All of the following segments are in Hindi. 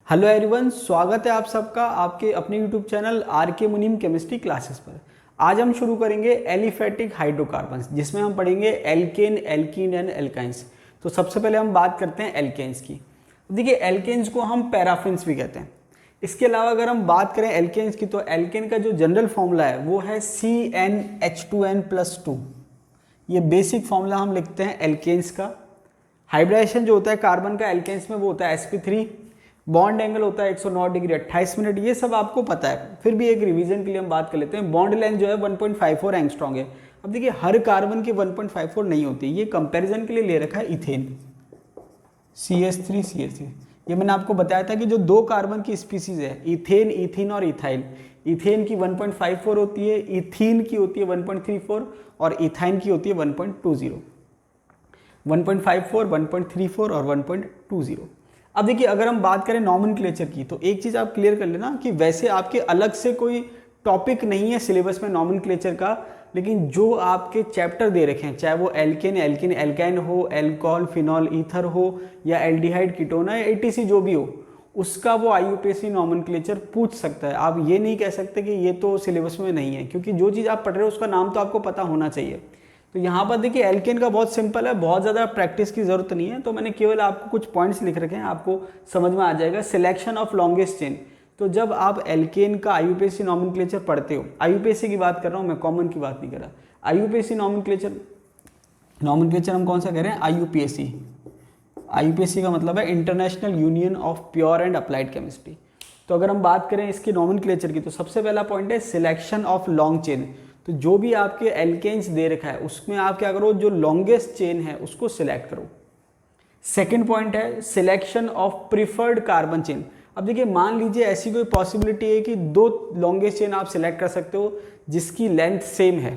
हेलो एवरीवन, स्वागत है आप सबका आपके अपने यूट्यूब चैनल आर के मुनीम केमिस्ट्री क्लासेस पर। आज हम शुरू करेंगे एलिफेटिक हाइड्रोकार्बन्स, जिसमें हम पढ़ेंगे एल्केन, एल्कीन एंड एल्काइंस। तो सबसे पहले हम बात करते हैं एल्केन्स की। देखिए, एल्केन्स को हम पैराफिन्स भी कहते हैं। इसके अलावा अगर हम बात करें एल्केन्स की, तो एल्केन का जो जनरल फॉर्मूला है वो है CnH2n+2। ये बेसिक फॉर्मूला हम लिखते हैं एल्केन्स का। हाइब्रिडाइजेशन जो होता है कार्बन का एल्केन्स में वो होता है sp3। बॉन्ड एंगल होता है 109 डिग्री 28 मिनट, ये सब आपको पता है। फिर भी एक रिवीजन के लिए हम बात कर लेते हैं। बॉन्ड लेंथ जो है 1.54 एंगस्ट्रॉन्ग है। अब देखिए, हर कार्बन की 1.54 नहीं होती, ये कंपैरिजन के लिए ले रखा है इथेन CH3CH3। ये मैंने आपको बताया था कि जो दो कार्बन की स्पीसीज है, इथेन, इथीन और इथाइल। इथेन की 1.54 होती है, इथीन की होती है 1.34 और इथाइन की होती है 1.20। 1.54, 1.34 और 1.20। अब देखिए, अगर हम बात करें नॉमेनक्लेचर की, तो एक चीज़ आप क्लियर कर लेना कि वैसे आपके अलग से कोई टॉपिक नहीं है सिलेबस में नॉमेनक्लेचर का, लेकिन जो आपके चैप्टर दे रखे हैं, चाहे वो एल्केन, एल्किन, एल्काइन हो, एल्कोहल, फिनॉल, ईथर हो, या एल्डिहाइड, कीटोन या एटीसी जो भी हो, उसका वो IUPAC नॉमेनक्लेचर पूछ सकता है। आप ये नहीं कह सकते कि ये तो सिलेबस में नहीं है, क्योंकि जो चीज़ आप पढ़ रहे हो उसका नाम तो आपको पता होना चाहिए। तो यहाँ पर देखिए, एल्केन का बहुत सिंपल है, बहुत ज़्यादा प्रैक्टिस की ज़रूरत नहीं है। तो मैंने केवल आपको कुछ पॉइंट्स लिख रखे हैं, आपको समझ में आ जाएगा। सिलेक्शन ऑफ लॉन्गेस्ट चेन, तो जब आप एल्केन का IUPAC नॉमेनक्लेचर पढ़ते हो, IUPAC की बात कर रहा हूँ मैं, कॉमन की बात नहीं कर रहा। IUPAC नॉमेनक्लेचर हम कौन सा कह रहे हैं? IUPAC। IUPAC का मतलब है international union of pure and applied chemistry. तो अगर हम बात करें इसके नॉमेनक्लेचर की, तो सबसे पहला पॉइंट है सिलेक्शन ऑफ लॉन्ग चेन। तो जो भी आपके एल्केन्स दे रखा है उसमें आप क्या करो, जो लॉन्गेस्ट चेन है उसको सिलेक्ट करो। सेकंड पॉइंट है selection of preferred carbon chain. अब देखिए, मान लीजिए ऐसी कोई पॉसिबिलिटी है कि दो लॉन्गेस्ट चेन आप सिलेक्ट कर सकते हो जिसकी लेंथ सेम है।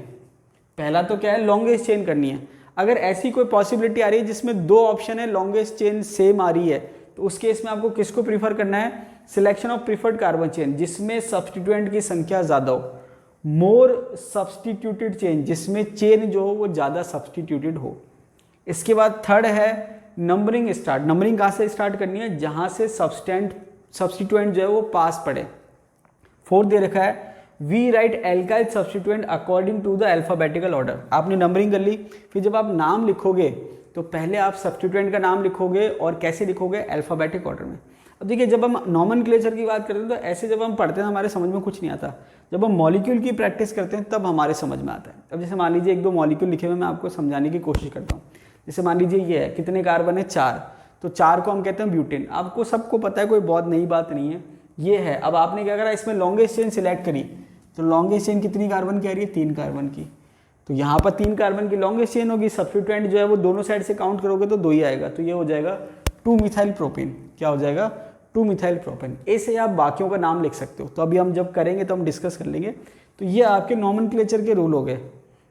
पहला तो क्या है, लॉन्गेस्ट चेन करनी है। अगर ऐसी कोई पॉसिबिलिटी आ रही है जिसमें दो ऑप्शन है, लॉन्गेस्ट चेन सेम आ रही है, तो उस केस में आपको किसको प्रीफर करना है? Selection of preferred carbon chain, जिसमें सब्सटीट्यूएंट की संख्या ज़्यादा हो। मोर सब्सटीट्यूटेड चेन, जिसमें चेन जो हो वो ज़्यादा सब्सटीट्यूटेड हो। इसके बाद थर्ड है नंबरिंग स्टार्ट। नंबरिंग कहाँ से स्टार्ट करनी है? जहाँ से सब्सटीट्यूएंट जो है वो पास पड़े। फोर्थ दे रखा है we write alkyl substituent according to the alphabetical order. आपने नंबरिंग कर ली, फिर जब आप नाम लिखोगे तो पहले आप सब्सटीट्यूएंट का नाम लिखोगे, और कैसे लिखोगे? अल्फाबेटिक ऑर्डर में। अब देखिए, जब हम नॉमेनक्लेचर की बात करते हैं तो ऐसे जब हम पढ़ते हैं हमारे समझ में कुछ नहीं आता। जब हम मॉलिक्यूल की प्रैक्टिस करते हैं तब हमारे समझ में आता है। अब जैसे मान लीजिए एक दो मॉलिक्यूल लिखे हुए, मैं आपको समझाने की कोशिश करता हूँ। जैसे मान लीजिए ये है, कितने कार्बन है? 4। तो 4 को हम कहते हैं ब्यूटेन। आपको सबको पता है, कोई बहुत नई बात नहीं है। ये है, अब आपने क्या करा, इसमें लॉन्गेस्ट चेन सिलेक्ट करी। तो लॉन्गेस्ट चेन कितनी कार्बन की आ रही है? 3 कार्बन की। तो यहाँ पर 3 कार्बन की लॉन्गेस्ट चेन होगी। सब्स्टिट्यूएंट जो है वो दोनों साइड से काउंट करोगे तो 2 ही आएगा। तो ये हो जाएगा 2-मिथाइल प्रोपेन। क्या हो जाएगा? 2-मिथाइल प्रोपेन। ऐसे आप बाकियों का नाम लिख सकते हो। तो अभी हम जब करेंगे तो हम डिस्कस कर लेंगे। तो ये आपके नॉमेनक्लेचर के रूल हो गए।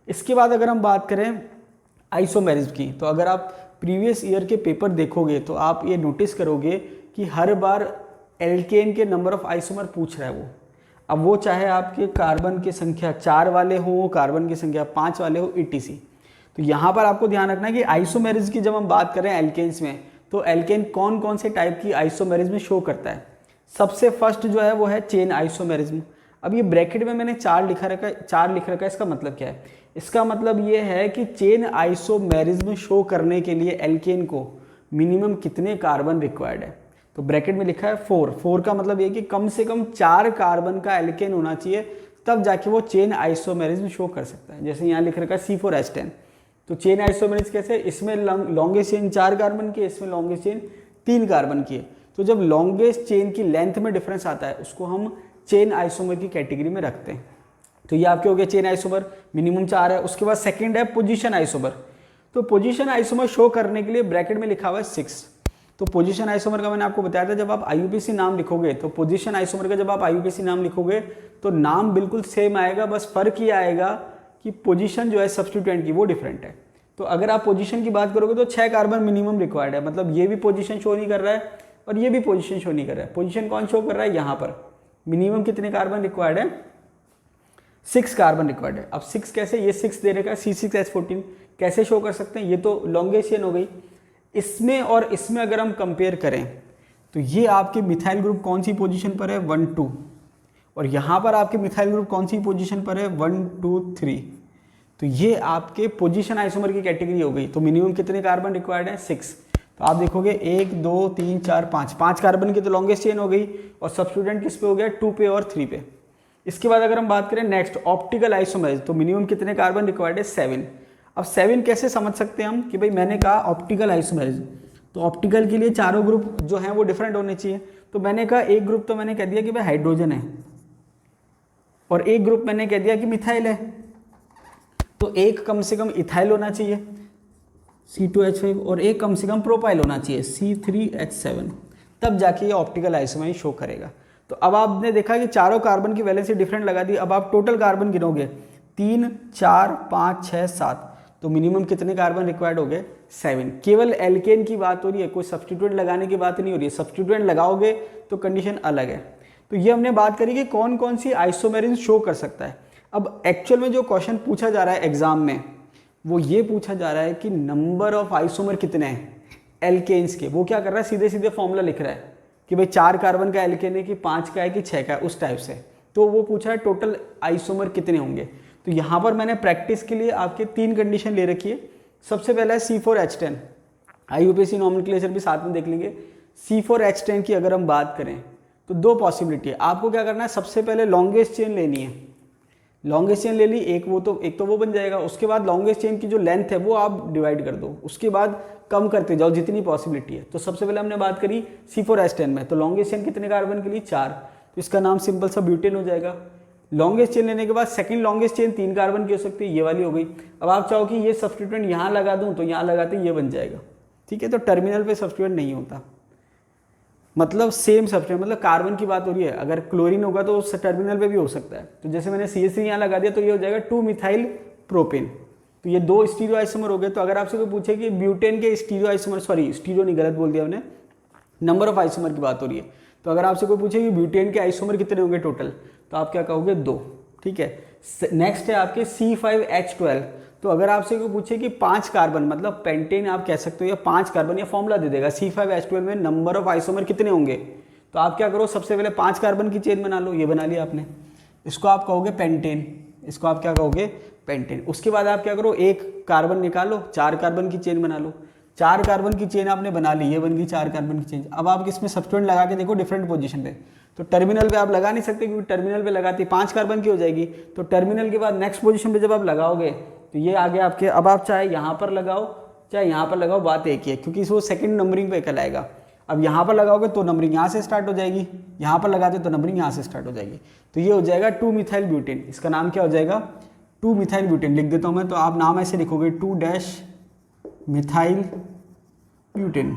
इसके बाद अगर हम बात करें आइसोमेरिज्म की, तो अगर आप प्रीवियस ईयर के पेपर देखोगे तो आप ये नोटिस करोगे कि हर बार एल्केन के नंबर ऑफ आइसोमर पूछ रहा है वो। अब वो चाहे आपके कार्बन की संख्या 4 वाले हो, कार्बन की संख्या 5 वाले हो, ETC। तो यहाँ पर आपको ध्यान रखना है कि आइसोमेरिज्म की जब हम बात करें एल्केन्स में, तो एल्केन कौन कौन से टाइप की आइसोमेरिज्म शो करता है। सबसे फर्स्ट जो है वो है चेन आइसोमेरिज्म। अब ये ब्रैकेट में मैंने 4 लिख रखा है। इसका मतलब क्या है? इसका मतलब ये है कि चेन आइसोमेरिज्म शो करने के लिए एल्केन को मिनिमम कितने कार्बन रिक्वायर्ड है। तो ब्रैकेट में लिखा है 4। 4 का मतलब ये कि कम से कम 4 कार्बन का एल्केन होना चाहिए, तब जाके वो चेन आइसोमेरिज्म शो कर सकता है। जैसे यहाँ लिख रखा है C4H10। तो चेन आइसोमेरिज्म कैसे? इसमें लॉन्गेस्ट चेन 4 कार्बन की है, इसमें लॉन्गेस्ट चेन 3 कार्बन की है। तो जब लॉन्गेस्ट चेन की लेंथ में डिफरेंस आता है, उसको हम चेन आइसोमर की कैटेगरी में रखते हैं। तो ये आपके हो गया चेन आइसोमर, मिनिमम 4 है। उसके बाद सेकंड है पोजीशन आइसोमर। तो पोजीशन आइसोमर शो करने के लिए ब्रैकेट में लिखा हुआ है 6। तो पोजीशन आइसोमर का मैंने आपको बताया था, जब आप IUPAC नाम लिखोगे, तो पोजीशन आइसोमर का जब आप IUPAC नाम लिखोगे तो नाम बिल्कुल सेम आएगा, बस फर्क ये आएगा कि पोजीशन जो है सब्स्टिट्यूएंट की वो डिफरेंट है। तो अगर आप पोजीशन की बात करोगे तो 6 कार्बन मिनिमम रिक्वायर्ड है। मतलब ये भी पोजीशन शो नहीं कर रहा है और ये भी पोजीशन शो नहीं कर रहा है। पोजीशन कौन शो कर रहा है? यहाँ पर मिनिमम कितने कार्बन रिक्वायर्ड है? 6 कार्बन रिक्वायर्ड है। अब 6 कैसे? ये 6 दे रखा है C6H14, कैसे शो कर सकते हैं? ये तो लॉन्गेस्ट चेन हो गई। इसमें और इसमें अगर हम कंपेयर करें तो ये आपके मिथाइल ग्रुप कौन सी पोजीशन पर है 1 2, और यहाँ पर आपके मिथाइल ग्रुप कौन सी पोजीशन पर है 1 2 3। तो ये आपके पोजीशन आइसोमर की कैटेगरी हो गई। तो मिनिमम कितने कार्बन रिक्वायर्ड है 6। तो आप देखोगे 1 2 3 4 5 कार्बन की तो लॉन्गेस्ट चेन हो गई, और सब्स्टिट्यूएंट किस पे हो गया 2 पे और 3 पे। इसके बाद अगर हम बात करें नेक्स्ट ऑप्टिकल आइसोमरेज, तो मिनिमम कितने कार्बन रिक्वायर्ड है 7। अब 7 कैसे समझ सकते हैं हम कि भाई मैंने कहा ऑप्टिकल आइसोमरेज, तो ऑप्टिकल के लिए चारों ग्रुप जो हैं वो डिफरेंट होने चाहिए। तो मैंने कहा एक ग्रुप तो मैंने कह दिया कि भाई हाइड्रोजन है, और एक ग्रुप मैंने कह दिया कि मिथाइल है, तो एक कम से कम इथाइल होना चाहिए C2H5, और एक कम से कम प्रोपाइल होना चाहिए C3H7, तब जाके ये ऑप्टिकल आइसोमरेज शो करेगा। तो अब आपने देखा कि चारों कार्बन की वैलेंसी डिफरेंट लगा दी। अब आप टोटल कार्बन गिनोगे 3 4 5 6 7, तो मिनिमम कितने कार्बन रिक्वायर्ड हो गए 7। केवल एल्केन की बात हो रही है, कोई सब्स्टिट्यूएंट लगाने की बात नहीं हो रही है। सब्स्टिट्यूएंट लगाओगे तो कंडीशन अलग है। तो ये हमने बात करी कि कौन कौन सी आइसोमेरिन शो कर सकता है। अब एक्चुअल में जो क्वेश्चन पूछा जा रहा है एग्जाम में, वो ये पूछा जा रहा है कि नंबर ऑफ आइसोमर कितने हैं एल्केन्स के। वो क्या कर रहा है, सीधे सीधे फॉर्मूला लिख रहा है कि भाई 4 कार्बन का एल्केन है कि 5 का है कि 6 का है, उस टाइप से। तो वो पूछा है टोटल आइसोमर कितने होंगे। तो यहाँ पर मैंने प्रैक्टिस के लिए आपके 3 कंडीशन ले रखी है। सबसे पहला है C4H10, IUPAC नॉमेनक्लेचर भी साथ में देख लेंगे। C4H10 की अगर हम बात करें तो 2 पॉसिबिलिटी है। आपको क्या करना है, सबसे पहले लॉन्गेस्ट चेन लेनी है। लॉन्गेस्ट चेन ले ली, एक तो वो बन जाएगा। उसके बाद लॉन्गेस्ट चेन की जो लेंथ है वो आप डिवाइड कर दो, उसके बाद कम करते जाओ जितनी पॉसिबिलिटी है। तो सबसे पहले हमने बात करी C4H10 में, तो लॉन्गेस्ट चेन कितने कार्बन के लिए 4, तो इसका नाम सिंपल सा ब्यूटेन हो जाएगा। लॉन्गेस्ट चेन लेने के बाद सेकंड लॉन्गेस्ट चेन 3 कार्बन की हो सकती है, ये वाली हो गई। अब आप चाहो कि ये सब्स्टिट्यूएंट यहाँ लगा दूँ तो यहाँ लगाते ये बन जाएगा, ठीक है। तो टर्मिनल पे सब्स्टिट्यूएंट नहीं होता, मतलब सेम सब्स्टिट्यूएंट, मतलब कार्बन की बात हो रही है। अगर क्लोरीन होगा तो उस टर्मिनल पे भी हो सकता है। तो जैसे मैंने CH3 यहाँ लगा दिया तो ये हो जाएगा 2 मिथाइल प्रोपेन। तो ये 2 स्टीरियो आइसोमर हो गए। तो अगर आपसे कोई पूछे कि ब्यूटेन के स्टीरियो आइसोमर, सॉरी स्टीरियो नहीं, गलत बोल दिया मैंने, नंबर ऑफ आइसोमर की बात हो रही है। तो अगर आपसे कोई पूछे कि ब्यूटेन के आइसोमर कितने होंगे टोटल, तो आप क्या कहोगे 2, ठीक है। नेक्स्ट है आपके C5H12। तो अगर आपसे कोई पूछे कि 5 कार्बन, मतलब पेंटेन आप कह सकते हो, या 5 कार्बन, या फॉर्मूला दे देगा C5H12 में नंबर ऑफ आइसोमर कितने होंगे, तो आप क्या करो, सबसे पहले 5 कार्बन की चेन बना लो। ये बना लिया आपने, इसको आप कहोगे पेंटेन, इसको आप क्या कहोगे पेंटेन। उसके बाद आप क्या करो, एक कार्बन निकालो, 4 कार्बन की चेन बना लो। 4 कार्बन की चेन आपने बना ली, ये बन गई 4 कार्बन की चेन। अब आप इसमें सब्स्टिट्यूएंट लगा के देखो डिफरेंट पोजीशन पे, तो टर्मिनल पे आप लगा नहीं सकते क्योंकि टर्मिनल पे लगाती 5 कार्बन की हो जाएगी। तो टर्मिनल के बाद नेक्स्ट पोजीशन पे जब आप लगाओगे तो ये आगे आपके, अब आप चाहे यहाँ पर लगाओ चाहे यहाँ पर लगाओ, बात एक ही है, क्योंकि वो सेकंड नंबरिंग पे कहलाएगा। अब यहाँ पर लगाओगे तो नंबरिंग यहाँ से स्टार्ट हो जाएगी, यहाँ पर लगाते तो नंबरिंग यहाँ से स्टार्ट हो जाएगी। तो ये हो जाएगा 2 मिथाइल ब्यूटेन। इसका नाम क्या हो जाएगा 2 मिथाइल ब्यूटेन। लिख देता हूँ मैं, तो आप नाम ऐसे लिखोगे 2 मिथाइल ब्यूटेन,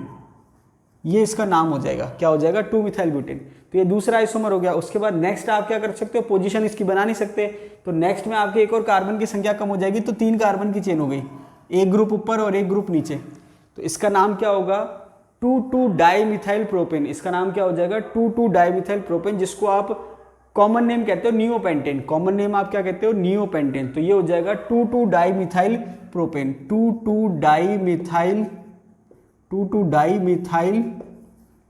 ये इसका नाम हो जाएगा, क्या हो जाएगा 2 मिथाइल ब्यूटेन। तो ये दूसरा आइसोमर हो गया। उसके बाद नेक्स्ट आप क्या कर सकते हो, पोजीशन इसकी बना नहीं सकते, तो नेक्स्ट में आपके एक और कार्बन की संख्या कम हो जाएगी, तो 3 कार्बन की चेन हो गई, एक ग्रुप ऊपर और एक ग्रुप नीचे। तो इसका नाम क्या होगा 2,2 डाइमिथाइल प्रोपेन। इसका नाम क्या हो जाएगा 2,2 डाइमिथाइल प्रोपेन, जिसको आप कॉमन नेम कहते हो नियोपेंटेन। कॉमन नेम आप क्या कहते हो नियोपेंटेन। तो ये हो जाएगा 2,2 डाइमिथाइल प्रोपेन, 2,2 डाइमिथाइल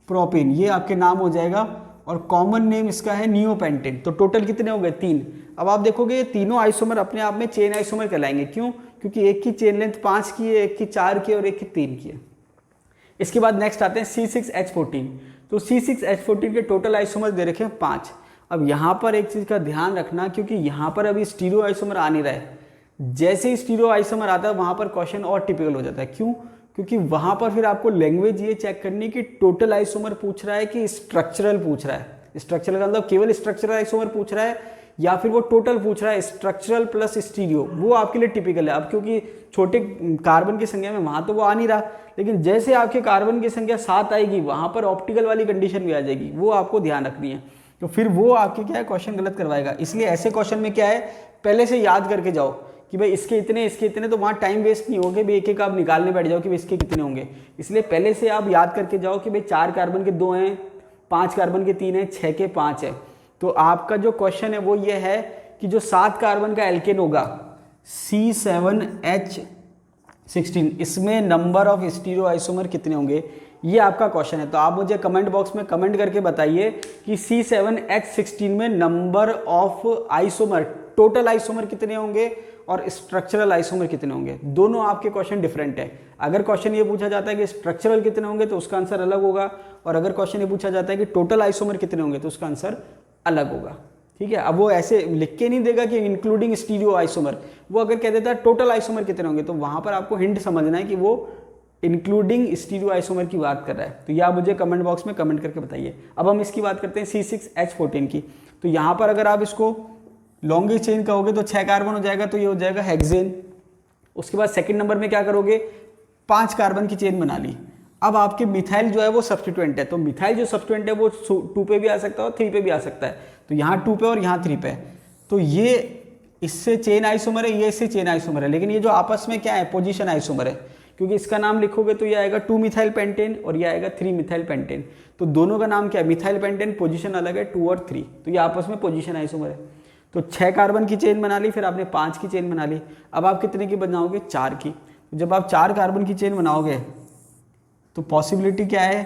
प्रोपेन, ये आपके नाम हो जाएगा। और कॉमन नेम इसका है नियोपेंटेन। तो टोटल कितने हो गए 3। अब आप देखोगे ये तीनों आइसोमर अपने आप में चेन आइसोमर कहलाएंगे। क्यों? क्योंकि एक की चेन लेंथ 5 की है, एक की 4 की है और एक की 3 की है। इसके बाद नेक्स्ट आते हैं C6H14। तो C6H14 के टोटल आइसोमर दे रखे हैं 5। अब यहाँ पर एक चीज़ का ध्यान रखना, क्योंकि यहाँ पर अभी स्टीरियो आइसोमर आ नहीं रहा है। जैसे ही स्टीरियो आइसोमर आता है वहाँ पर क्वेश्चन और टिपिकल हो जाता है। क्यों? क्योंकि वहाँ पर फिर आपको लैंग्वेज ये चेक करनी कि टोटल आइसोमर पूछ रहा है कि स्ट्रक्चरल पूछ रहा है। स्ट्रक्चरल का मतलब केवल स्ट्रक्चरल आइसोमर पूछ रहा है या फिर वो टोटल पूछ रहा है स्ट्रक्चरल प्लस स्टीरियो, वो आपके लिए टिपिकल है। अब क्योंकि छोटे कार्बन की संख्या में वहाँ तो वो आ नहीं रहा, लेकिन जैसे आपके कार्बन की संख्या 7 आएगी वहाँ पर ऑप्टिकल वाली कंडीशन भी आ जाएगी, वो आपको ध्यान रखनी है। तो फिर वो आपके क्या है क्वेश्चन गलत करवाएगा। इसलिए ऐसे क्वेश्चन में क्या है, पहले से याद करके जाओ कि भाई इसके इतने, तो वहाँ टाइम वेस्ट नहीं होगा भाई एक एक आप निकालने बैठ जाओ कि भाई इसके कितने होंगे। इसलिए पहले से आप याद करके जाओ कि भाई 4 कार्बन के 2 हैं, 5 कार्बन के 3 हैं, 6 के 5 है। तो आपका जो क्वेश्चन है वो ये है कि जो 7 कार्बन का एल्केन होगा C7H16, इसमें नंबर ऑफ स्टीरियो आइसोमर कितने होंगे, ये आपका क्वेश्चन है। तो आप मुझे कमेंट बॉक्स में कमेंट करके बताइए कि C7H16 में number of isomer, total isomer कितने होंगे और स्ट्रक्चरल आइसोमर कितने होंगे। दोनों आपके क्वेश्चन डिफरेंट है। अगर क्वेश्चन ये पूछा जाता है कि स्ट्रक्चरल कितने होंगे तो उसका आंसर अलग होगा, और अगर क्वेश्चन ये पूछा जाता है कि टोटल आइसोमर कितने होंगे तो उसका आंसर अलग होगा। ठीक है, अब वो ऐसे लिख के नहीं देगा कि इंक्लूडिंग स्टीरियो आइसोमर, वो अगर कह देता है टोटल आइसोमर कितने होंगे तो वहां पर आपको हिंट समझना है कि वो इंक्लूडिंग स्टीरियो आइसोमर की बात कर रहा है। तो ये आप मुझे कमेंट बॉक्स में कमेंट करके बताइए। अब हम इसकी बात करते हैं C6H14 की। तो यहाँ पर अगर आप इसको लॉन्गेस्ट चेन कहोगे तो 6 कार्बन हो जाएगा, तो ये हो जाएगा हेक्सेन। उसके बाद सेकंड नंबर में क्या करोगे, 5 कार्बन की चेन बना ली। अब आपके मिथाइल जो है वो सब्स्टिट्यूएंट है, तो मिथाइल जो सब्स्टिट्यूएंट है वो 2 पे भी आ सकता है और 3 पे भी आ सकता है। तो यहाँ 2 पे और यहाँ 3 पे, तो ये इससे चेन आइसोमर है, ये इससे चेन आइसोमर है, लेकिन ये जो आपस में क्या है, पोजीशन आइसोमर है, क्योंकि इसका नाम लिखोगे तो ये आएगा 2 मिथाइल पेंटेन और ये आएगा 3 मिथाइल पेंटेन। तो दोनों का नाम क्या है, मिथाइल पेंटेन, पोजीशन अलग है 2 और 3, तो ये आपस में पोजीशन आइसोमर है। तो 6 कार्बन की चेन बना ली, फिर आपने 5 की चेन बना ली। अब आप कितने की बनाओगे, 4 की। जब आप 4 कार्बन की चेन बनाओगे तो पॉसिबिलिटी क्या है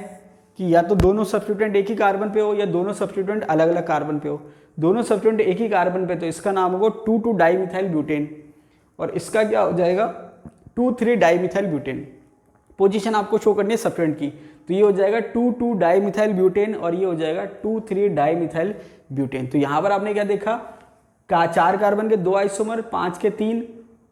कि या तो दोनों सब्स्टिट्यूएंट एक ही कार्बन पे हो या दोनों सब्स्टिट्यूएंट अलग अलग कार्बन पे हो। दोनों सब्स्टिट्यूएंट एक ही कार्बन पे, तो इसका नाम होगा 2,2 डाईमिथाइल ब्यूटेन, और इसका क्या हो जाएगा 2,3 डाईमिथाइल ब्यूटेन। पोजीशन आपको शो करनी है सब्स्टिट्यूएंट की, तो ये हो जाएगा 2,2 डाईमिथाइल ब्यूटेन और ये हो जाएगा 2,3 डाईमिथाइल ब्यूटेन। तो यहाँ पर आपने क्या देखा, 4 कार्बन के 2 आइसोमर, 5 के 3,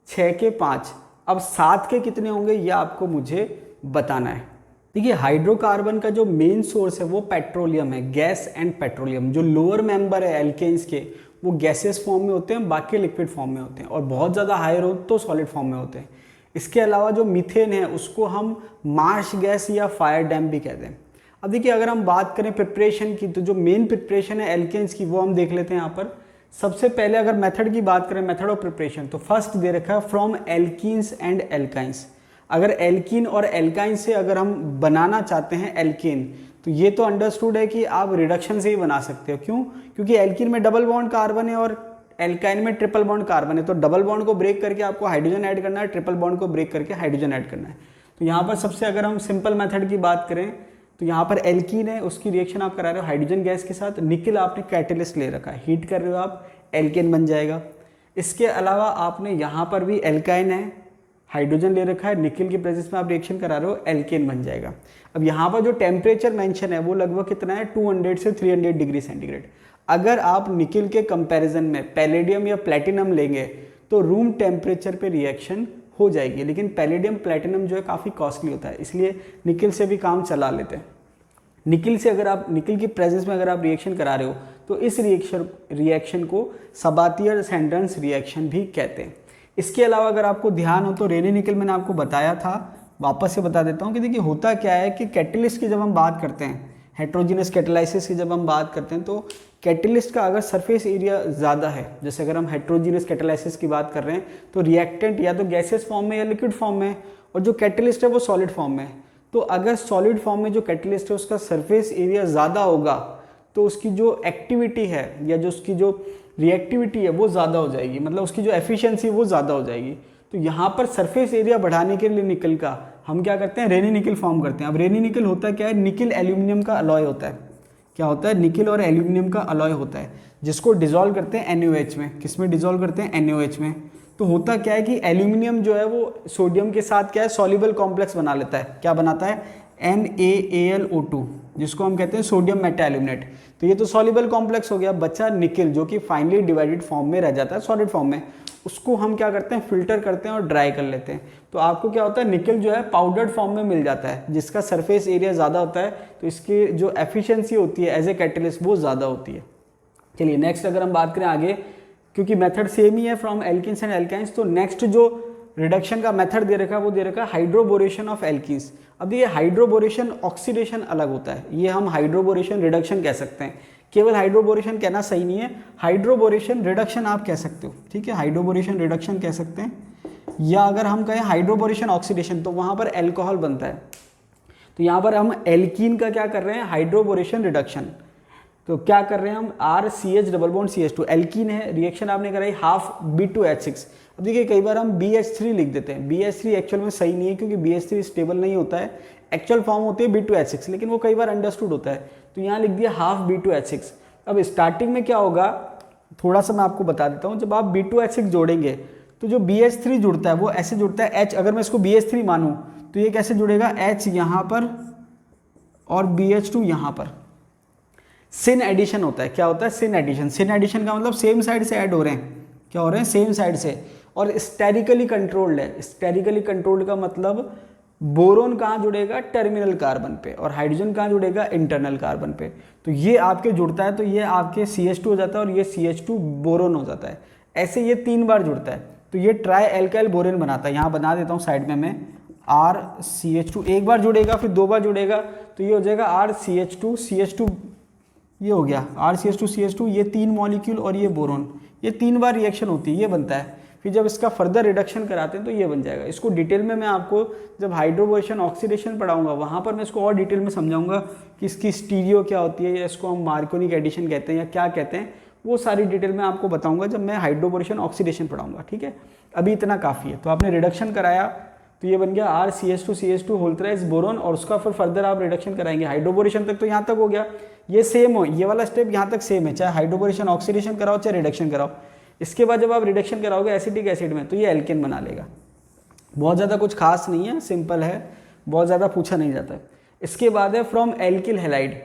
6 के 5। अब 7 के कितने होंगे ये आपको मुझे बताना है। देखिए हाइड्रोकार्बन का जो मेन सोर्स है वो पेट्रोलियम है, गैस एंड पेट्रोलियम। जो लोअर मेंबर है एल्केन्स के वो गैसेस फॉर्म में होते हैं, बाकी लिक्विड फॉर्म में होते हैं, और बहुत ज़्यादा हायर हो तो सॉलिड फॉर्म में होते हैं। इसके अलावा जो मीथेन है उसको हम मार्श गैस या फायर डैम भी कहते हैं। अब देखिए अगर हम बात करें प्रिपरेशन की, तो जो मेन प्रिपरेशन है एल्केन्स की वो हम देख लेते हैं यहाँ पर। सबसे पहले अगर मेथड की बात करें, मेथड ऑफ प्रिपरेशन, तो फर्स्ट दे रखा है फ्रॉम एल्कीन्स एंड एल्काइंस। अगर एल्कीन और एल्काइन से अगर हम बनाना चाहते हैं एल्केन, तो ये तो अंडरस्टूड है कि आप रिडक्शन से ही बना सकते हो। क्यों, क्योंकि एल्कीन में डबल बॉन्ड कार्बन है और एल्काइन में ट्रिपल बॉन्ड कार्बन है, तो डबल बॉन्ड को ब्रेक करके आपको हाइड्रोजन ऐड करना है, ट्रिपल बॉन्ड को ब्रेक करके हाइड्रोजन ऐड करना है। तो यहाँ पर सबसे अगर हम सिंपल मेथड की बात करें तो यहाँ पर एल्कीन है, उसकी रिएक्शन आप करा रहे हो हाइड्रोजन गैस के साथ, निकल आपने कैटेलिस्ट ले रखा है, हीट कर रहे हो आप, एल्केन बन जाएगा। इसके अलावा आपने यहाँ पर भी एल्काइन है, हाइड्रोजन ले रखा है, निकल की प्रेजेंस में आप रिएक्शन करा रहे हो, एल्केन बन जाएगा। अब यहाँ पर जो टेम्परेचर मेंशन है वो लगभग कितना है, 200 से 300 डिग्री सेंटीग्रेड। अगर आप निकल के कंपैरिजन में पैलेडियम या प्लैटिनम लेंगे तो रूम टेम्परेचर पे रिएक्शन हो जाएगी, लेकिन पैलेडियम प्लैटिनम जो है काफ़ी कॉस्टली होता है, इसलिए निकल से भी काम चला लेते हैं। निकल से अगर आप निकल की प्रेजेंस में अगर आप रिएक्शन करा रहे हो तो इस रिएक्शन को सबातियर-सैंडर्स रिएक्शन भी कहते हैं। इसके अलावा अगर आपको ध्यान हो तो रेनी निकल मैंने आपको बताया था, वापस से बता देता हूँ कि देखिए होता क्या है कि कैटलिस्ट की जब हम बात करते हैं, हेट्रोजीनस कैटेलाइसिस की जब हम बात करते हैं, तो कैटलिस्ट का अगर सरफेस एरिया ज़्यादा है, जैसे अगर हम हेट्रोजीनस कैटेलाइसिस की बात कर रहे हैं तो रिएक्टेंट या तो गैसेस फॉर्म में या लिक्विड फॉर्म में, और जो कैटलिस्ट है वो सॉलिड फॉर्म में है। तो अगर सॉलिड फॉर्म में जो कैटलिस्ट है उसका सरफेस एरिया ज़्यादा होगा तो उसकी जो एक्टिविटी है या जो उसकी जो रिएक्टिविटी है वो ज़्यादा हो जाएगी, मतलब उसकी जो एफिशिएंसी वो ज़्यादा हो जाएगी। तो यहाँ पर सरफेस एरिया बढ़ाने के लिए निकल का हम क्या करते हैं, रेनी निकल फॉर्म करते हैं। अब रेनी निकल होता क्या है, निकल एल्यूमिनियम का अलॉय होता है। क्या होता है, निकल और एल्यूमिनियम का अलॉय होता है, जिसको डिजोल्व करते हैं NaOH में। किस में डिजोल्व करते हैं, NaOH में। तो होता क्या है कि एल्यूमिनियम जो है वो सोडियम के साथ क्या है, सॉल्युबल कॉम्प्लेक्स बना लेता है। क्या बनाता है, NaAlO2, जिसको हम कहते हैं सोडियम मेटा एल्यूमिनेट। तो ये तो सॉल्युबल कॉम्प्लेक्स हो गया, बचा निकल जो कि फाइनली डिवाइडेड फॉर्म में रह जाता है, सॉलिड फॉर्म में। उसको हम क्या करते हैं, फिल्टर करते हैं और ड्राई कर लेते हैं। तो आपको क्या होता है, निकल जो है पाउडर्ड फॉर्म में मिल जाता है, जिसका सरफेस एरिया ज़्यादा होता है, तो इसकी जो एफिशिएंसी होती है एज ए कैटलिस्ट वो ज़्यादा होती है। चलिए नेक्स्ट अगर हम बात करें आगे, क्योंकि मेथड सेम ही है फ्रॉम एल्किन्स एंड एल्काइंस, तो नेक्स्ट जो रिडक्शन का मेथड दे रखा है वो दे रखा है हाइड्रोबोरेशन ऑफ एल्कीन्स। अब ये हाइड्रोबोरेशन ऑक्सीडेशन अलग होता है, ये हम हाइड्रोबोरेशन रिडक्शन कह सकते हैं। केवल हाइड्रोबोरेशन कहना सही नहीं है, हाइड्रोबोरेशन रिडक्शन आप कह सकते हो, ठीक है, हाइड्रोबोरेशन रिडक्शन कह सकते हैं। या अगर हम कहें हाइड्रोबोरेशन ऑक्सीडेशन तो वहाँ पर एल्कोहल बनता है, तो यहाँ पर हम एल्कीन का क्या कर रहे हैं, हाइड्रोबोरेशन रिडक्शन। तो क्या कर रहे हैं हम, RCH double bond CH2 alkene है, रिएक्शन आपने कराई हाफ B2H6। अब देखिए कई बार हम BH3 लिख देते हैं, BH3 एक्चुअल में सही नहीं है क्योंकि BH3 स्टेबल नहीं होता है, एक्चुअल फॉर्म होती है B2H6, लेकिन वो कई बार अंडरस्टूड होता है, तो यहाँ लिख दिया हाफ B2H6। अब स्टार्टिंग में क्या होगा थोड़ा सा मैं आपको बता देता हूँ। जब आप B2H6 जोड़ेंगे तो जो BH3 जुड़ता है वो ऐसे जुड़ता है H, अगर मैं इसको BH3 मानूँ तो ये कैसे जुड़ेगा, H यहाँ पर और BH2 यहाँ पर। सिन एडिशन होता है, क्या होता है, सिन एडिशन। सिन एडिशन का मतलब सेम साइड से ऐड हो रहे हैं, क्या हो रहे हैं, सेम साइड से, और स्टेरिकली कंट्रोल्ड है। स्टेरिकली कंट्रोल्ड का मतलब बोरोन कहाँ जुड़ेगा, टर्मिनल कार्बन पे, और हाइड्रोजन कहाँ जुड़ेगा, इंटरनल कार्बन पे। तो ये आपके जुड़ता है तो ये आपके CH2 हो जाता है और ये CH2 बोरोन हो जाता है। ऐसे ये 3 बार जुड़ता है तो ये ट्राई एल्काइल बोरेन बनाता है। यहाँ बना देता हूँ साइड में मैं, RCH2 एक बार जुड़ेगा, फिर 2 बार जुड़ेगा तो ये हो जाएगा RCH2 CH2, ये हो गया RCH2 CH2, ये 3 मॉलिक्यूल और ये बोरोन, ये 3 बार रिएक्शन होती है, ये बनता है। फिर जब इसका फर्दर रिडक्शन कराते हैं तो ये बन जाएगा। इसको डिटेल में मैं आपको जब हाइड्रोबोरेशन ऑक्सीडेशन पढ़ाऊंगा वहाँ पर मैं इसको और डिटेल में समझाऊंगा कि इसकी स्टीरियो क्या होती है, या इसको हम मार्कोनिक एडिशन कहते हैं या क्या कहते हैं, वो सारी डिटेल में आपको बताऊंगा जब मैं हाइड्रोबोरेशन ऑक्सीडेशन पढ़ाऊंगा, ठीक है। अभी इतना काफ़ी है। तो आपने रिडक्शन कराया तो ये बन गया RCH2 CH2 whole thrice boron, और उसका फिर फर्दर आप रिडक्शन कराएंगे हाइड्रोबोरेशन तक, तो यहाँ तक हो गया। ये सेम हो, ये वाला स्टेप यहाँ तक सेम है, चाहे हाइड्रोबोरेशन ऑक्सीडेशन कराओ चाहे रिडक्शन कराओ। इसके बाद जब आप रिडक्शन कराओगे एसिटिक एसिड में तो ये एल्केन बना लेगा। बहुत ज़्यादा कुछ खास नहीं है, सिंपल है, बहुत ज़्यादा पूछा नहीं जाता है। इसके बाद है from alkyl halide.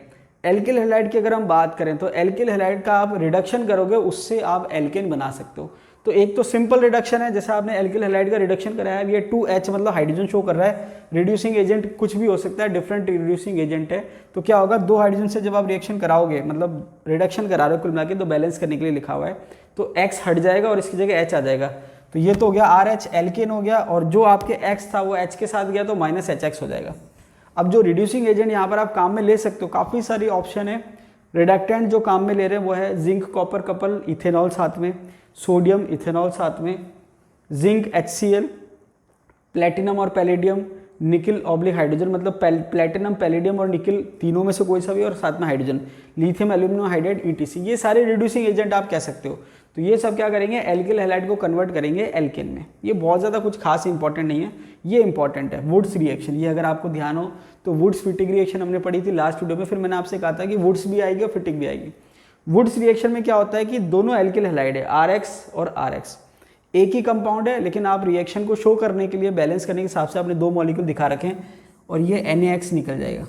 Alkyl halide की अगर हम बात करें तो एल्किल हैलाइड का आप रिडक्शन करोगे उससे आप एल्केन बना सकते हो। तो एक तो सिंपल रिडक्शन है, जैसे आपने एल्किल हैलाइड का रिडक्शन कराया, ये 2H मतलब हाइड्रोजन शो कर रहा है। रिड्यूसिंग एजेंट कुछ भी हो सकता है, डिफरेंट रिड्यूसिंग एजेंट है। तो क्या होगा, 2 हाइड्रोजन से जब आप रिएक्शन कराओगे, मतलब रिडक्शन करा रहे हो कुल मिला के, तो बैलेंस करने के लिए लिखा हुआ है, तो X हट जाएगा और इसकी जगह H आ जाएगा। तो ये तो हो गया RH एल्केन हो गया, और जो आपके X था वो H के साथ गया तो -HX हो जाएगा। अब जो रिड्यूसिंग एजेंट यहाँ पर आप काम में ले सकते हो, काफ़ी सारी ऑप्शन है। रिडक्टेंट जो काम में ले रहे हैं वो है जिंक कॉपर कपल, इथेनॉल साथ में, सोडियम इथेनॉल साथ में, जिंक HCl, प्लेटिनम और पैलेडियम, निकिल ऑब्लिक हाइड्रोजन, मतलब प्लेटिनम पैलेडियम और निकिल तीनों में से कोई सा भी, और साथ में hydrogen, lithium aluminium hydride ETC, ये सारे रिड्यूसिंग एजेंट आप कह सकते हो। तो ये सब क्या करेंगे, एल्किल हैलाइड को कन्वर्ट करेंगे एल्केन में। ये बहुत ज़्यादा कुछ खास इंपॉर्टेंट नहीं है, ये इंपॉर्टेंट है वुड्स रिएक्शन। ये अगर आपको ध्यान हो तो वुड्स फिटिक रिएक्शन हमने पढ़ी थी लास्ट वीडियो में, फिर मैंने आपसे कहा था कि वुड्स भी आएगी और फिटिक भी आएगी। वुड्स रिएक्शन में क्या होता है कि दोनों एल्किल हैलाइड है, RX और RX एक ही कंपाउंड है, लेकिन आप रिएक्शन को शो करने के लिए, बैलेंस करने के हिसाब से आपने 2 मॉलिक्यूल दिखा रखे हैं, और ये NaX निकल जाएगा।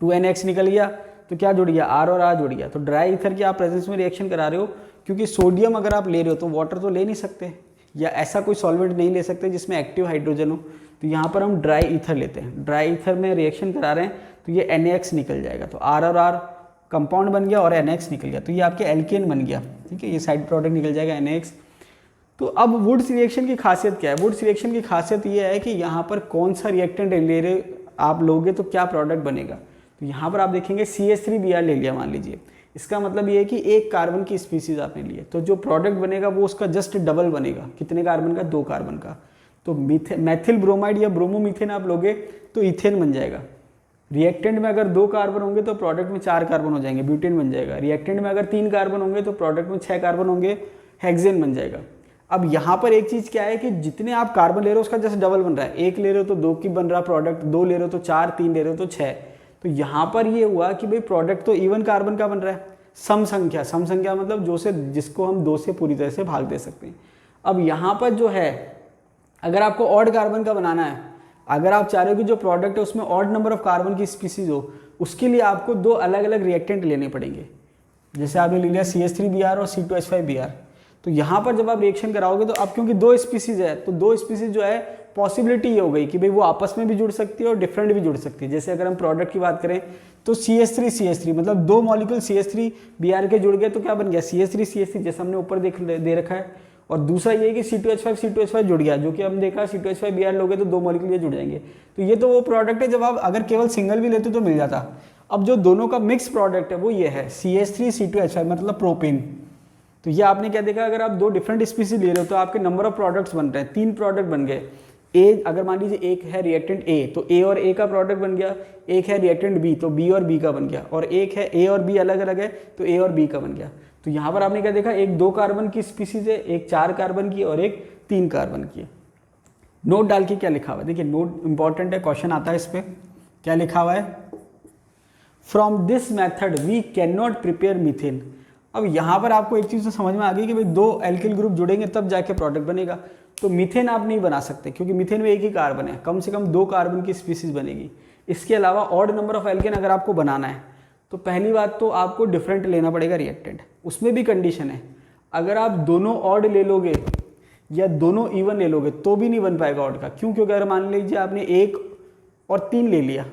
2NaX निकल गया तो क्या जुड़ गया, R और R जुड़ गया। तो ड्राई ईथर की आप प्रेजेंस में रिएक्शन करा रहे हो, क्योंकि सोडियम अगर आप ले रहे हो तो वाटर तो ले नहीं सकते, या ऐसा कोई सॉल्वेंट नहीं ले सकते जिसमें एक्टिव हाइड्रोजन हो। तो यहाँ पर हम ड्राई ईथर लेते हैं, ड्राई ईथर में रिएक्शन करा रहे हैं तो ये NaX निकल जाएगा। तो R और R कंपाउंड बन गया और NaX निकल गया, तो ये आपके एल्केन बन गया, ठीक है। ये साइड प्रोडक्ट निकल जाएगा NaX। तो अब वुड्स रिएक्शन की खासियत क्या है, वुड्स रिएक्शन की खासियत ये है कि यहाँ पर कौन सा रिएक्टेंट ले रहे आप लोगे तो क्या प्रोडक्ट बनेगा। तो यहाँ पर आप देखेंगे CH3Br ले लिया मान लीजिए, इसका मतलब ये है कि एक कार्बन की स्पीसीज आपने लिए, तो जो प्रोडक्ट बनेगा वो उसका जस्ट डबल बनेगा। कितने कार्बन का, 2 कार्बन का। तो मैथिल ब्रोमाइड या ब्रोमोमीथेन आप लोगे तो इथेन बन जाएगा। रिएक्टेंट में अगर 2 कार्बन होंगे तो प्रोडक्ट में 4 कार्बन हो जाएंगे, ब्यूटेन बन जाएगा। रिएक्टेंट में अगर 3 कार्बन होंगे तो प्रोडक्ट में 6 कार्बन होंगे, हेक्सेन बन जाएगा। अब यहाँ पर एक चीज़ क्या है कि जितने आप कार्बन ले रहे हो उसका जस्ट डबल बन रहा है। 1 ले रहे हो तो 2 की बन रहा प्रोडक्ट, 2 ले रहे हो तो 4, 3 ले रहे हो तो 6। तो यहाँ पर ये हुआ कि भाई प्रोडक्ट तो इवन कार्बन का बन रहा है। सम संख्या मतलब जो से जिसको हम 2 से पूरी तरह से भाग दे सकते हैं। अब यहाँ पर जो है, अगर आपको ऑड कार्बन का बनाना है, अगर आप चाह रहे हो कि जो प्रोडक्ट है उसमें ऑड नंबर ऑफ कार्बन की स्पीसीज हो, उसके लिए आपको 2 अलग अलग रिएक्टेंट लेने पड़ेंगे। जैसे आपने ले लिया CH3Br और C2H5Br। तो यहाँ पर जब आप रिएक्शन कराओगे तो अब क्योंकि 2 स्पीसीज है, तो 2 स्पीसीज जो है पॉसिबिलिटी ये हो गई कि भाई वो आपस में भी जुड़ सकती है और डिफरेंट भी जुड़ सकती है। जैसे अगर हम प्रोडक्ट की बात करें तो CH3 मतलब 2 मॉलिक्यूल CH3Br के जुड़ गए तो क्या बन गया, CH3 जैसे हमने ऊपर दे रखा है। और दूसरा ये कि C2H5 जुड़ गया, जो कि हम देखा C2H5Br लोगे तो 2 मॉलिक्यूल ये जुड़ जाएंगे। तो ये तो वो प्रोडक्ट है जब आप अगर केवल सिंगल भी लेते तो मिल जाता। अब जो दोनों का मिक्स प्रोडक्ट है वो ये है CH3 C2H5 मतलब प्रोपेन। तो ये आपने क्या देखा, अगर आप 2 डिफरेंट स्पीसीज ले रहे हो तो आपके नंबर ऑफ प्रोडक्ट्स बन रहे हैं, 3 प्रोडक्ट बन गए। ए अगर मान लीजिए एक है रिएक्टेंट A तो A और A का प्रोडक्ट बन गया, एक है रिएक्टेंट B तो B और B का बन गया, और एक है A और B अलग अलग है तो A और B का बन गया। तो यहाँ पर आपने क्या देखा, एक 2 कार्बन की स्पीसीज है, एक 4 कार्बन की और एक 3 कार्बन की। नोट डाल के क्या लिखा हुआ है देखिए, नोट इंपॉर्टेंट है, क्वेश्चन आता है इस पर। क्या लिखा हुआ है, from this method we can not prepare methane. अब यहाँ पर आपको एक चीज़ तो समझ में आ गई कि भाई दो एल्किल ग्रुप जुड़ेंगे तब जाके प्रोडक्ट बनेगा, तो मीथेन आप नहीं बना सकते क्योंकि मीथेन में एक ही कार्बन है, कम से कम 2 कार्बन की स्पीसीज बनेगी। इसके अलावा ऑड नंबर ऑफ एल्केन अगर आपको बनाना है तो पहली बात तो आपको डिफरेंट लेना पड़ेगा रिएक्टेंट। उसमें भी कंडीशन है, अगर आप दोनों ऑड ले लोगे या दोनों इवन ले लोगे तो भी नहीं बन पाएगा ऑड का। क्यों? क्योंकि अगर मान लीजिए आपने 1 और 3 ले लिया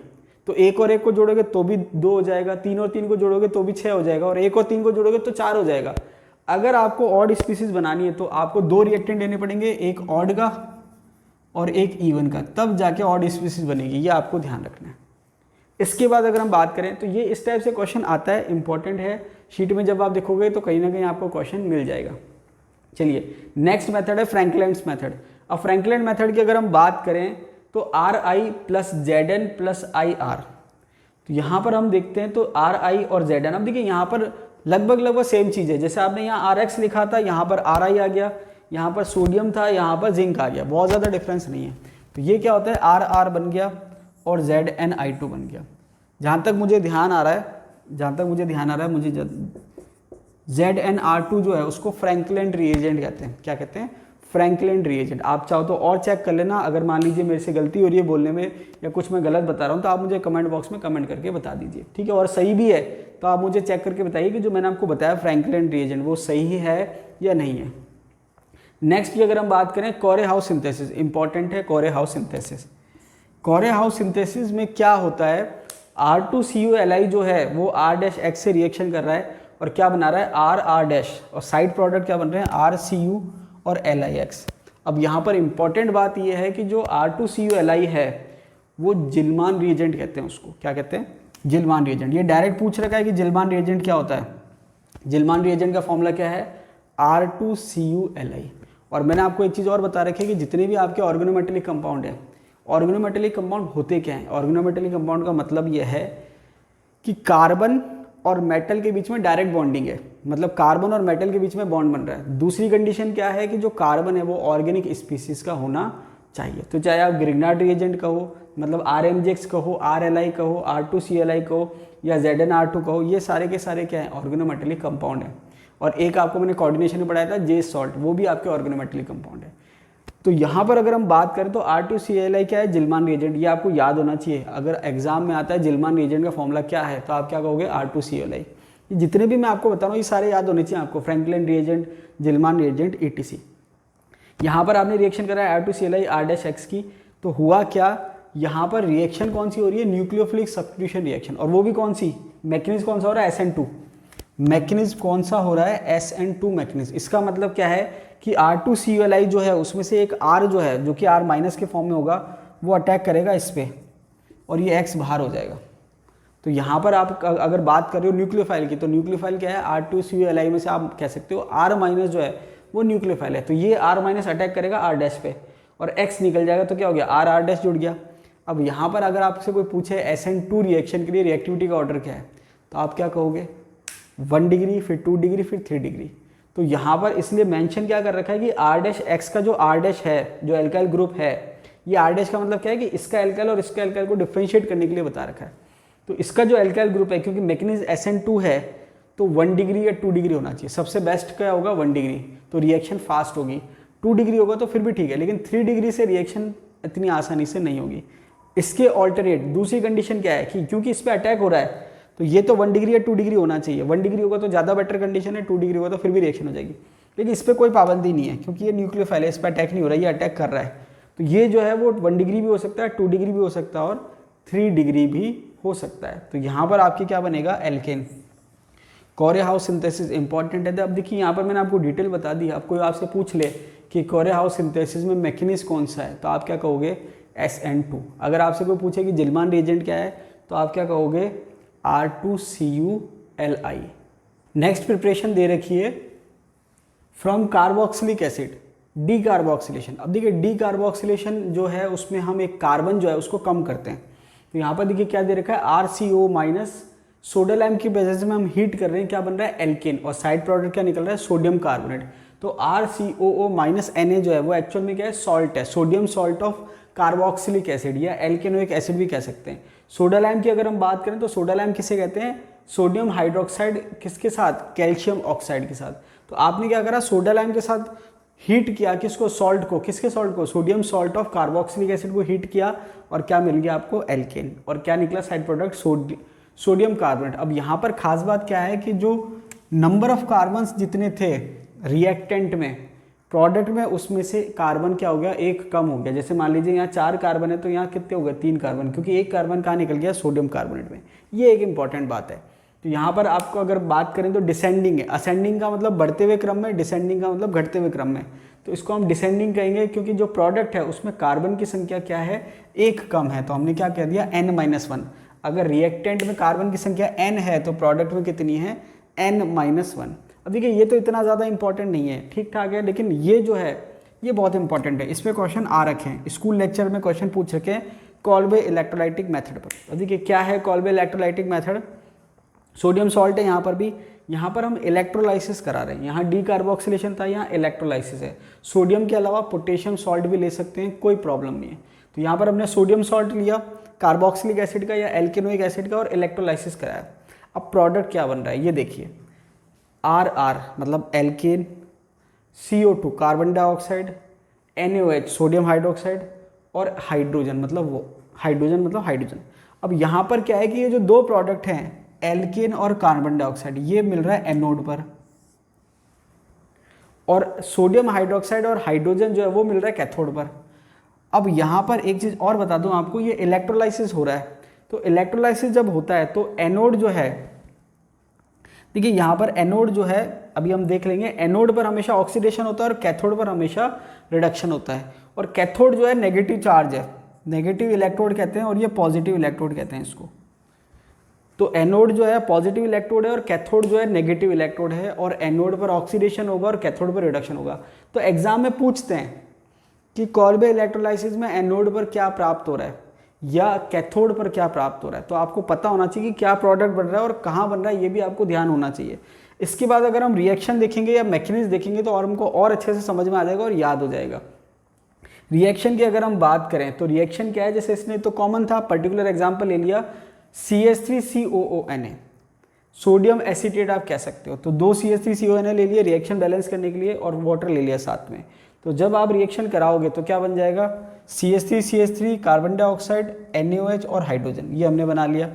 तो 1 और 1 को जोड़ोगे तो भी 2 हो जाएगा, 3 और 3 को जोड़ोगे तो भी 6 हो जाएगा, और 1 और 3 को जोड़ोगे तो 4 हो जाएगा। अगर आपको ऑड स्पीसीज बनानी है तो आपको 2 रिएक्टेंट लेने पड़ेंगे, एक ऑड का और एक इवन का, तब जाके ऑड स्पीसीज बनेगी। ये आपको ध्यान रखना है। इसके बाद अगर हम बात करें तो ये इस टाइप से क्वेश्चन आता है, इंपॉर्टेंट है, शीट में जब आप देखोगे तो कहीं ना कहीं आपको क्वेश्चन मिल जाएगा। चलिए नेक्स्ट मेथड है फ्रैंकलिन्स मेथड। अब फ्रैंकलिन मेथड की अगर हम बात करें तो R I plus Z N plus I R, तो यहाँ पर हम देखते हैं तो आर आई और जेड एन, अब देखिए यहाँ पर लगभग सेम चीज़ है। जैसे आपने यहाँ आर एक्स लिखा था, यहाँ पर आर आई आ गया, यहाँ पर सोडियम था, यहाँ पर जिंक आ गया, बहुत ज़्यादा डिफरेंस नहीं है। तो ये क्या होता है, आर आर बन गया और जेड एन आई टू बन गया। जहाँ तक मुझे ध्यान आ रहा है, मुझे जेड एन आर टू जो है उसको फ्रैंकलिन रिएजेंट कहते हैं। क्या कहते हैं? Franklin reagent. आप चाहो तो और चेक कर लेना, अगर मान लीजिए मेरे से गलती हो रही है बोलने में या कुछ मैं गलत बता रहा हूँ तो आप मुझे कमेंट बॉक्स में कमेंट करके बता दीजिए, ठीक है। और सही भी है तो आप मुझे चेक करके बताइए कि जो मैंने आपको बताया फ्रैंकलिन रिएजेंट वो सही है या नहीं है। नेक्स्ट की अगर हम बात करें कोरे हाउस सिंथेसिस, इंपॉर्टेंट है कोरे हाउस सिंथेसिस। कोरे हाउस सिंथेसिस में क्या होता है, R2CuLi जो है वो R-X से रिएक्शन कर रहा है और क्या बना रहा है, R और साइड प्रोडक्ट क्या बन रहे हैं, RCu और LiX। अब यहाँ पर इंपॉर्टेंट बात यह है कि जो R2CuLi है वो जिल्मान रिएजेंट कहते हैं उसको। क्या कहते हैं? जिल्मान रिएजेंट। ये डायरेक्ट पूछ रखा है कि जिल्मान रिएजेंट क्या होता है। जिल्मान रिएजेंट का फॉर्मूला क्या है, R2CuLi। और मैंने आपको एक चीज़ और बता रखी है कि जितने भी आपके ऑर्गेनोमेटेलिक कंपाउंड है, ऑर्गेनोमेटेलिक कंपाउंड होते क्या हैं। ऑर्गेनोमेटेलिक कंपाउंड का मतलब यह है कि कार्बन और मेटल के बीच में डायरेक्ट बॉन्डिंग है, मतलब कार्बन और मेटल के बीच में बॉन्ड बन रहा है। दूसरी कंडीशन क्या है कि जो कार्बन है वो ऑर्गेनिक स्पीसीज का होना चाहिए। तो चाहे आप ग्रिग्नार्ड रिएजेंट कहो, मतलब RMGX कहो, RLi कहो, R2CuLi कहो या ZnR2 कहो, ये सारे के सारे क्या है, ऑर्गेनोमेटेलिक कंपाउंड है। और एक आपको मैंने कोऑर्डिनेशन में पढ़ाया था जे सॉल्ट, वो भी आपके ऑर्गेनोमेटेलिक कंपाउंड है। तो यहाँ पर अगर हम बात करें तो R2CuLi क्या है, जिल्मान रिएजेंट। ये आपको याद होना चाहिए, अगर एग्जाम में आता है जिल्मान रिएजेंट का फॉर्मूला क्या है तो आप क्या कहोगे, R2CuLi। ये जितने भी मैं आपको बता रहा हूँ ये सारे याद होने चाहिए आपको, फ्रैंकलिन रिएजेंट, जिल्मान रिएजेंट, ETC। यहाँ पर आपने रिएक्शन करा है R2CuLi R-X की, तो हुआ क्या, यहाँ पर रिएक्शन कौन सी हो रही है, न्यूक्लियोफिलिक सब्स्टिट्यूशन रिएक्शन। और वो भी कौन सी, मैकेनिज्म कौन सा हो रहा है, SN2। मैकेनिज्म कौन सा हो रहा है, SN2 मैकेनिज्म। इसका मतलब क्या है कि R2CuLi जो है उसमें से एक R जो है, जो कि R माइनस के फॉर्म में होगा, वो अटैक करेगा इस पर और ये X बाहर हो जाएगा। तो यहाँ पर आप अगर बात कर रहे हो न्यूक्लियोफाइल की, तो न्यूक्लियोफाइल क्या है, R2CuLi में से आप कह सकते हो R माइनस जो है वो न्यूक्लियोफाइल है। तो ये R माइनस अटैक करेगा R- पे और X निकल जाएगा, तो क्या हो गया, R जुड़ गया। अब यहाँ पर अगर आपसे कोई पूछे SN2 रिएक्शन के लिए रिएक्टिविटी का ऑर्डर क्या है, तो आप क्या कहोगे, 1 डिग्री, फिर 2 डिग्री, फिर 3 डिग्री। तो यहाँ पर इसलिए मेंशन क्या कर रखा है कि R-X का जो R- है, जो एल्काइल ग्रुप है, ये R- का मतलब क्या है कि इसका एल्काइल और इसका एल्काइल को डिफरेंशिएट करने के लिए बता रखा है। तो इसका जो एल्काइल ग्रुप है, क्योंकि मैकेनिज्म SN2 है, तो 1 डिग्री या 2 डिग्री होना चाहिए। सबसे बेस्ट क्या होगा, 1 डिग्री, तो रिएक्शन फास्ट होगी। 2 डिग्री होगा तो फिर भी ठीक है, लेकिन 3 डिग्री से रिएक्शन इतनी आसानी से नहीं होगी। इसके ऑल्टरनेट दूसरी कंडीशन क्या है कि क्योंकि इस पर अटैक हो रहा है तो ये तो 1 डिग्री या 2 डिग्री होना चाहिए। 1 डिग्री होगा तो ज़्यादा बेटर कंडीशन है, 2 डिग्री होगा तो फिर भी रिएक्शन हो जाएगी। लेकिन इस पर कोई पाबंदी नहीं है क्योंकि ये न्यूक्लियोफाइल है, इस पर अटैक नहीं हो रहा है, ये अटैक कर रहा है। तो ये जो है वो 1 डिग्री भी हो सकता है, 2 डिग्री भी हो सकता है और 3 डिग्री भी हो सकता है। तो यहाँ पर आपकी क्या बनेगा, एल्केन। कोरे हाउस सिंथेसिस इंपॉर्टेंट है। अब देखिए यहाँ पर मैंने आपको डिटेल बता दी। अब कोई आपसे पूछ ले कि कोरे हाउस सिंथेसिस में मैकेनिज्म कौन सा है, तो आप क्या कहोगे, SN2। अगर आपसे कोई पूछे कि जिल्मान रिएजेंट क्या है, तो आप क्या कहोगे, R2CuLi। नेक्स्ट प्रिपरेशन दे रखी है from carboxylic acid, D carboxylation. अब देखिए डी कार्बोक्सिलेशन जो है उसमें हम एक कार्बन जो है उसको कम करते हैं। तो यहाँ पर देखिए क्या दे रखा है, RCO माइनस, सोडा लैम्प की वजह से में हम हीट कर रहे हैं, क्या बन रहा है, एल्केन, और साइड प्रोडक्ट क्या निकल रहा है, सोडियम कार्बोनेट। तो RCOO माइनस Na जो है वो एक्चुअल में क्या है, सॉल्ट है, sodium salt of carboxylic acid या एल्केनोइक एसिड भी कह सकते हैं। सोडा लाइम की अगर हम बात करें तो सोडा लाइम किसे कहते हैं, सोडियम हाइड्रोक्साइड किसके साथ, कैल्शियम ऑक्साइड के साथ। तो आपने क्या करा, सोडा लाइम के साथ हीट किया किसको, सॉल्ट को, किसके सॉल्ट को, sodium salt of carboxylic acid को हीट किया और क्या मिल गया आपको, एल्केन, और क्या निकला साइड प्रोडक्ट, सोडियम कार्बोनेट। अब यहाँ पर खास बात क्या है कि जो नंबर ऑफ कार्बन्स जितने थे रिएक्टेंट में, प्रोडक्ट में, उसमें से कार्बन क्या हो गया, एक कम हो गया। जैसे मान लीजिए यहाँ 4 कार्बन है तो यहाँ कितने हो गए, 3 कार्बन, क्योंकि एक कार्बन कहाँ निकल गया, सोडियम कार्बोनेट में। ये एक इंपॉर्टेंट बात है। तो यहाँ पर आपको अगर बात करें तो डिसेंडिंग है, असेंडिंग का मतलब बढ़ते हुए क्रम में, डिसेंडिंग का मतलब घटते हुए क्रम में। तो इसको हम डिसेंडिंग कहेंगे क्योंकि जो प्रोडक्ट है उसमें कार्बन की संख्या क्या है, एक कम है। तो हमने क्या कह दिया, n-1। अगर रिएक्टेंट में कार्बन की संख्या n है तो प्रोडक्ट में कितनी है, n-1। अब देखिए ये तो इतना ज़्यादा इंपॉर्टेंट नहीं है, ठीक ठाक है, लेकिन ये जो है ये बहुत इंपॉर्टेंट है। इस पर क्वेश्चन आ रखे हैं, स्कूल लेक्चर में क्वेश्चन पूछ रखे हैं कॉल्बे इलेक्ट्रोलाइटिक मेथड पर। अब देखिए क्या है Kolbe electrolytic method, sodium salt है यहाँ पर भी, यहाँ पर हम इलेक्ट्रोलाइसिस करा रहे हैं। यहाँ डी कार्बोक्सिलेशन था, यहाँ इलेक्ट्रोलाइसिस है। सोडियम के अलावा पोटेशियम सॉल्ट भी ले सकते हैं, कोई प्रॉब्लम नहीं है। तो यहाँ पर हमने सोडियम सॉल्ट लिया कार्बोक्सिलिक एसिड का या एल्केनोइक एसिड का और इलेक्ट्रोलाइसिस कराया। अब प्रोडक्ट क्या बन रहा है ये देखिए, RR मतलब alkane, CO2 carbon dioxide, NaOH sodium hydroxide और हाइड्रोजन मतलब हाइड्रोजन। अब यहाँ पर क्या है कि ये जो दो प्रोडक्ट हैं एल्केन और कार्बन डाइऑक्साइड, ये मिल रहा है एनोड पर, और सोडियम हाइड्रोक्साइड और हाइड्रोजन जो है वो मिल रहा है कैथोड पर। अब यहाँ पर एक चीज़ और बता दूं आपको, ये इलेक्ट्रोलाइसिस हो रहा है। तो इलेक्ट्रोलाइसिस जब होता है तो एनोड जो है, देखिए यहाँ पर एनोड जो है अभी हम देख लेंगे, एनोड पर हमेशा ऑक्सीडेशन होता है और कैथोड पर हमेशा रिडक्शन होता है। और कैथोड जो है नेगेटिव चार्ज है, नेगेटिव इलेक्ट्रोड कहते हैं, और ये पॉजिटिव इलेक्ट्रोड कहते हैं इसको। तो एनोड जो है पॉजिटिव इलेक्ट्रोड है और कैथोड जो है नेगेटिव इलेक्ट्रोड है, और एनोड पर ऑक्सीडेशन होगा और कैथोड पर रिडक्शन होगा। तो एग्जाम में पूछते हैं कि कॉल्बे इलेक्ट्रोलाइसिस में एनोड पर क्या प्राप्त हो रहा है या कैथोड पर क्या प्राप्त हो रहा है। तो आपको पता होना चाहिए कि क्या प्रोडक्ट बन रहा है और कहाँ बन रहा है, ये भी आपको ध्यान होना चाहिए। इसके बाद अगर हम रिएक्शन देखेंगे या मैकेनिज्म देखेंगे तो और हमको और अच्छे से समझ में आ जाएगा और याद हो जाएगा। रिएक्शन की अगर हम बात करें तो रिएक्शन क्या है, जैसे इसने तो कॉमन था, पर्टिकुलर एग्जाम्पल ले लिया CH3COONA, सोडियम एसीटेट आप कह सकते हो। तो 2 CH3CONA ले लिए रिएक्शन बैलेंस करने के लिए और वाटर ले लिया साथ में। तो जब आप रिएक्शन कराओगे तो क्या बन जाएगा, CH3 कार्बन डाइऑक्साइड, NaOH और हाइड्रोजन, ये हमने बना लिया।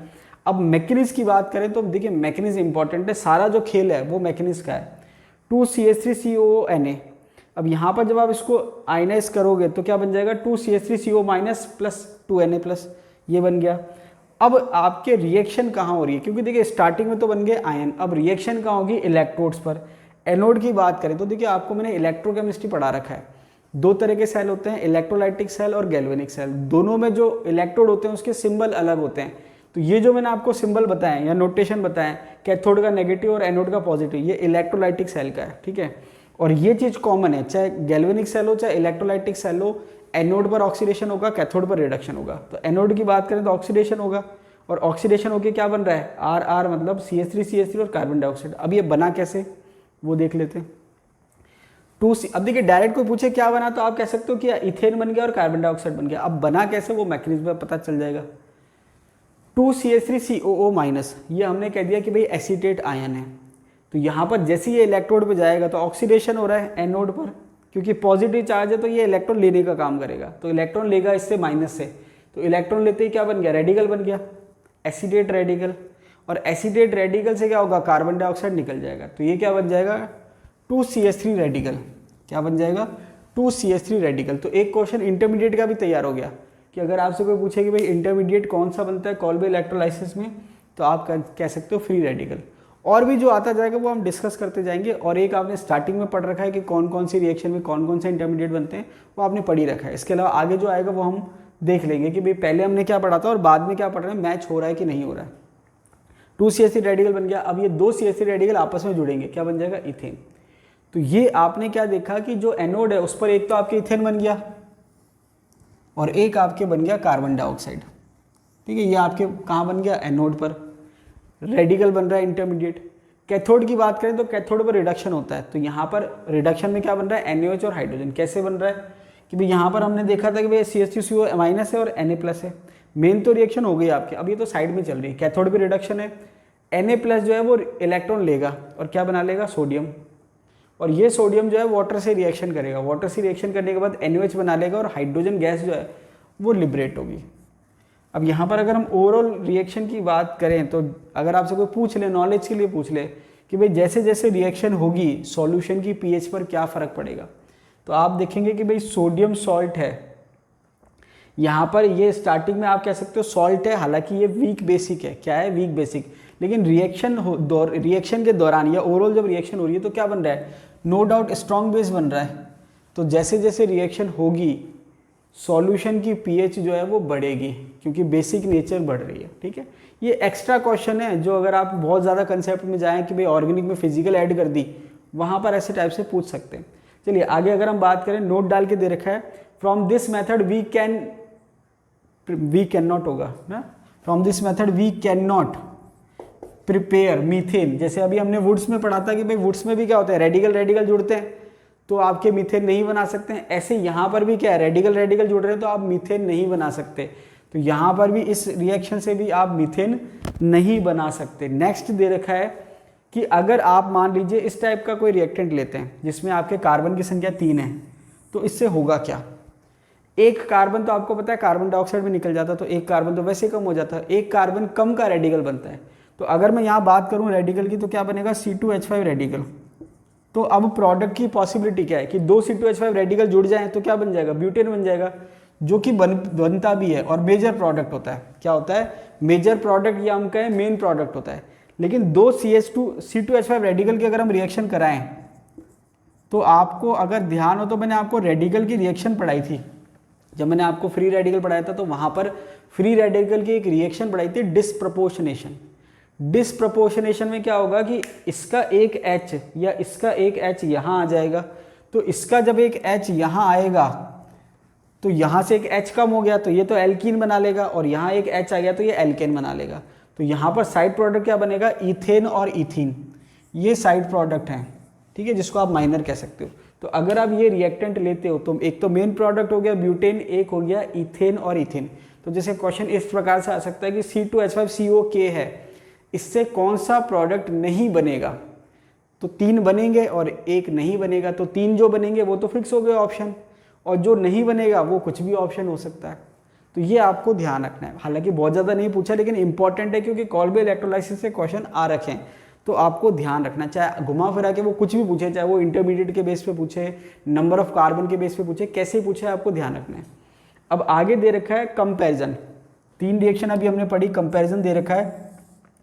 अब मैकेनिज्म की बात करें तो देखिए मैकेनिज्म इंपॉर्टेंट है, सारा जो खेल है वो मैकेनिज्म का है। 2 CH3COONA, अब यहाँ पर जब आप इसको आयनाइज करोगे तो क्या बन जाएगा, 2 CH3CO minus plus 2Na plus, ये बन गया। अब आपके रिएक्शन कहाँ हो रही है, क्योंकि देखिए स्टार्टिंग में तो बन गए आयन, अब रिएक्शन कहाँ होगी, इलेक्ट्रोड्स पर। एनोड की बात करें तो देखिए आपको मैंने इलेक्ट्रोकेमिस्ट्री पढ़ा रखा है, 2 तरह के सेल होते हैं, इलेक्ट्रोलाइटिक सेल और गैल्वेनिक सेल। दोनों में जो इलेक्ट्रोड होते हैं उसके सिंबल अलग होते हैं। तो ये जो मैंने आपको सिंबल बताए या नोटेशन बताएं, कैथोड का नेगेटिव और एनोड का पॉजिटिव, ये इलेक्ट्रोलाइटिक सेल का है, ठीक है। और ये चीज़ कॉमन है, चाहे गैल्वेनिक सेल हो चाहे इलेक्ट्रोलाइटिक सेल हो, एनोड पर ऑक्सीडेशन होगा, कैथोड पर रिडक्शन होगा। तो एनोड की बात करें तो ऑक्सीडेशन होगा, और ऑक्सीडेशन होकर क्या बन रहा है, RR मतलब CH3 और कार्बन डाइऑक्साइड। अब ये बना कैसे वो देख लेते हैं। 2C, अब देखिए डायरेक्ट कोई पूछे क्या बना तो आप कह सकते हो कि इथेन बन गया और कार्बन डाइऑक्साइड बन गया। अब बना कैसे वो मैकेनिज्म में पता चल जाएगा। 2 CH3COO माइनस, ये हमने कह दिया कि भाई एसीटेट आयन है। तो यहाँ पर जैसे ये इलेक्ट्रोड पे जाएगा तो ऑक्सीडेशन हो रहा है एनोड पर, क्योंकि पॉजिटिव चार्ज है तो ये इलेक्ट्रॉन लेने का काम करेगा। तो इलेक्ट्रॉन लेगा इससे माइनस से, तो इलेक्ट्रॉन लेते ही क्या बन गया, रेडिकल बन गया, एसीटेट रेडिकल। और एसीटेट रेडिकल से क्या होगा, कार्बन डाइऑक्साइड निकल जाएगा। तो ये क्या बन जाएगा, 2CH3 रेडिकल। क्या बन जाएगा, 2CH3 रेडिकल। तो एक क्वेश्चन इंटरमीडिएट का भी तैयार हो गया कि अगर आपसे कोई पूछे कि भाई इंटरमीडिएट कौन सा बनता है कॉल्बे इलेक्ट्रोलाइसिस में, तो आप कह सकते हो फ्री रेडिकल। और भी जो आता जाएगा वो हम डिस्कस करते जाएंगे। और एक आपने स्टार्टिंग में पढ़ रखा है कि कौन कौन सी रिएक्शन में कौन कौन से इंटरमीडिएट बनते हैं, वो आपने पढ़ी रखा है। इसके अलावा आगे जो आएगा वो हम देख लेंगे कि भाई पहले हमने क्या पढ़ा था और बाद में क्या पढ़ रहे हैं, मैच हो रहा है कि नहीं हो रहा है। 2CH3 रेडिकल बन गया। अब ये 2 CH3 रेडिकल आपस में जुड़ेंगे, क्या बन जाएगा, इथेन। तो ये आपने क्या देखा कि जो एनोड है उस पर एक तो आपके इथेन बन गया और एक आपके बन गया कार्बन डाइऑक्साइड, ठीक है। ये आपके कहाँ बन गया, एनोड पर रेडिकल बन रहा है इंटरमीडिएट। कैथोड की बात करें तो कैथोड पर रिडक्शन होता है। तो यहाँ पर रिडक्शन में क्या बन रहा है, NaOH और हाइड्रोजन। कैसे बन रहा है कि भाई यहाँ पर हमने देखा था कि भाई CH3CO माइनस है और Na प्लस है। मेन तो रिएक्शन हो गई आपकी, अब ये तो साइड में चल रही है, कैथोड पे रिडक्शन है, Na+ जो है वो इलेक्ट्रॉन लेगा और क्या बना लेगा, सोडियम, और ये सोडियम जो है वाटर से रिएक्शन करेगा, वाटर से रिएक्शन करने के बाद NaOH बना लेगा और हाइड्रोजन गैस जो है वो लिबरेट होगी। अब यहाँ पर अगर हम ओवरऑल रिएक्शन की बात करें तो अगर आपसे कोई पूछ ले, नॉलेज के लिए पूछ ले कि भाई जैसे जैसे रिएक्शन होगी सॉल्यूशन की पीएच पर क्या फ़र्क पड़ेगा, तो आप देखेंगे कि भाई सोडियम सॉल्ट है, यहाँ पर ये स्टार्टिंग में आप कह सकते हो सॉल्ट है, हालांकि ये वीक बेसिक है, क्या है, वीक बेसिक, लेकिन रिएक्शन के दौरान या ओवरऑल जब रिएक्शन हो रही है तो क्या बन रहा है, नो डाउट स्ट्रॉन्ग बेस बन रहा है। तो जैसे जैसे रिएक्शन होगी सॉल्यूशन की पीएच जो है वो बढ़ेगी क्योंकि बेसिक नेचर बढ़ रही है। ठीक है, ये एक्स्ट्रा क्वेश्चन है जो अगर आप बहुत ज़्यादा कंसेप्ट में जाएं कि भाई ऑर्गेनिक में फिजिकल ऐड कर दी, वहाँ पर ऐसे टाइप से पूछ सकते हैं। चलिए आगे अगर हम बात करें, नोट डाल के दे रखा है, from this method we can not होगा ना, from this method we can not prepare methane. जैसे अभी हमने वुड्स में पढ़ा था कि भाई वुड्स में भी क्या होता है, रेडिकल रेडिकल जुड़ते हैं तो आपके मीथेन नहीं बना सकते हैं, ऐसे यहाँ पर भी क्या है, रेडिकल रेडिकल जुड़ रहे हैं तो आप मीथेन नहीं बना सकते, तो यहाँ पर भी इस रिएक्शन से भी आप मीथेन नहीं बना सकते। नेक्स्ट दे रखा है कि अगर आप मान लीजिए इस टाइप का कोई रिएक्टेंट लेते हैं जिसमें आपके कार्बन की संख्या 3 है, तो इससे होगा क्या, एक कार्बन तो आपको पता है कार्बन डाइऑक्साइड में निकल जाता, तो एक कार्बन तो वैसे कम हो जाता है, एक कार्बन कम का रेडिकल बनता है। तो अगर मैं यहाँ बात करूँ रेडिकल की तो क्या बनेगा, C2H5 रेडिकल। तो अब प्रोडक्ट की पॉसिबिलिटी क्या है कि 2 C2H5 रेडिकल जुड़ जाएं तो क्या बन जाएगा, ब्यूटेन बन जाएगा, जो कि बनता भी है और मेजर प्रोडक्ट होता है। क्या होता है, मेजर प्रोडक्ट या हम कहें मेन प्रोडक्ट होता है। लेकिन 2 C2H5 रेडिकल की अगर हम रिएक्शन कराएं तो आपको अगर ध्यान हो तो मैंने आपको रेडिकल की रिएक्शन पढ़ाई थी, जब मैंने आपको फ्री रेडिकल पढ़ाया था तो वहाँ पर फ्री रेडिकल की एक रिएक्शन पढ़ाई थी, डिस्प्रपोर्शनेशन। डिस्प्रपोर्शनेशन में क्या होगा कि इसका एक H या इसका एक H यहाँ आ जाएगा, तो इसका जब एक H यहाँ आएगा तो यहाँ से एक H कम हो गया तो ये तो एल्कीन बना लेगा, और यहाँ एक H आ गया तो ये एल्केन बना लेगा। तो यहाँ पर साइड प्रोडक्ट क्या बनेगा, इथेन और इथीन, ये साइड प्रोडक्ट हैं। ठीक है, जिसको आप माइनर कह सकते हो। तो अगर आप ये रिएक्टेंट लेते हो तो एक तो मेन प्रोडक्ट हो गया ब्यूटेन, एक हो गया इथेन और इथेन। तो जैसे क्वेश्चन इस प्रकार से आ सकता है कि C2H5COK है, इससे कौन सा प्रोडक्ट नहीं बनेगा, तो 3 बनेंगे और एक नहीं बनेगा, तो 3 जो बनेंगे वो तो फिक्स हो गए ऑप्शन, और जो नहीं बनेगा वो कुछ भी ऑप्शन हो सकता है। तो ये आपको ध्यान रखना है, हालांकि बहुत ज़्यादा नहीं पूछा लेकिन इंपॉर्टेंट है क्योंकि कॉल्बे इलेक्ट्रोलाइसिस से क्वेश्चन आ रखे हैं, तो आपको ध्यान रखना, चाहे घुमा फिरा के वो कुछ भी पूछे, चाहे वो इंटरमीडिएट के बेस पे पूछे, नंबर ऑफ कार्बन के बेस पे पूछे, कैसे पूछे आपको ध्यान रखना है। अब आगे दे रखा है कंपैरिजन, 3 रिएक्शन अभी हमने पढ़ी, कंपैरिजन दे रखा है,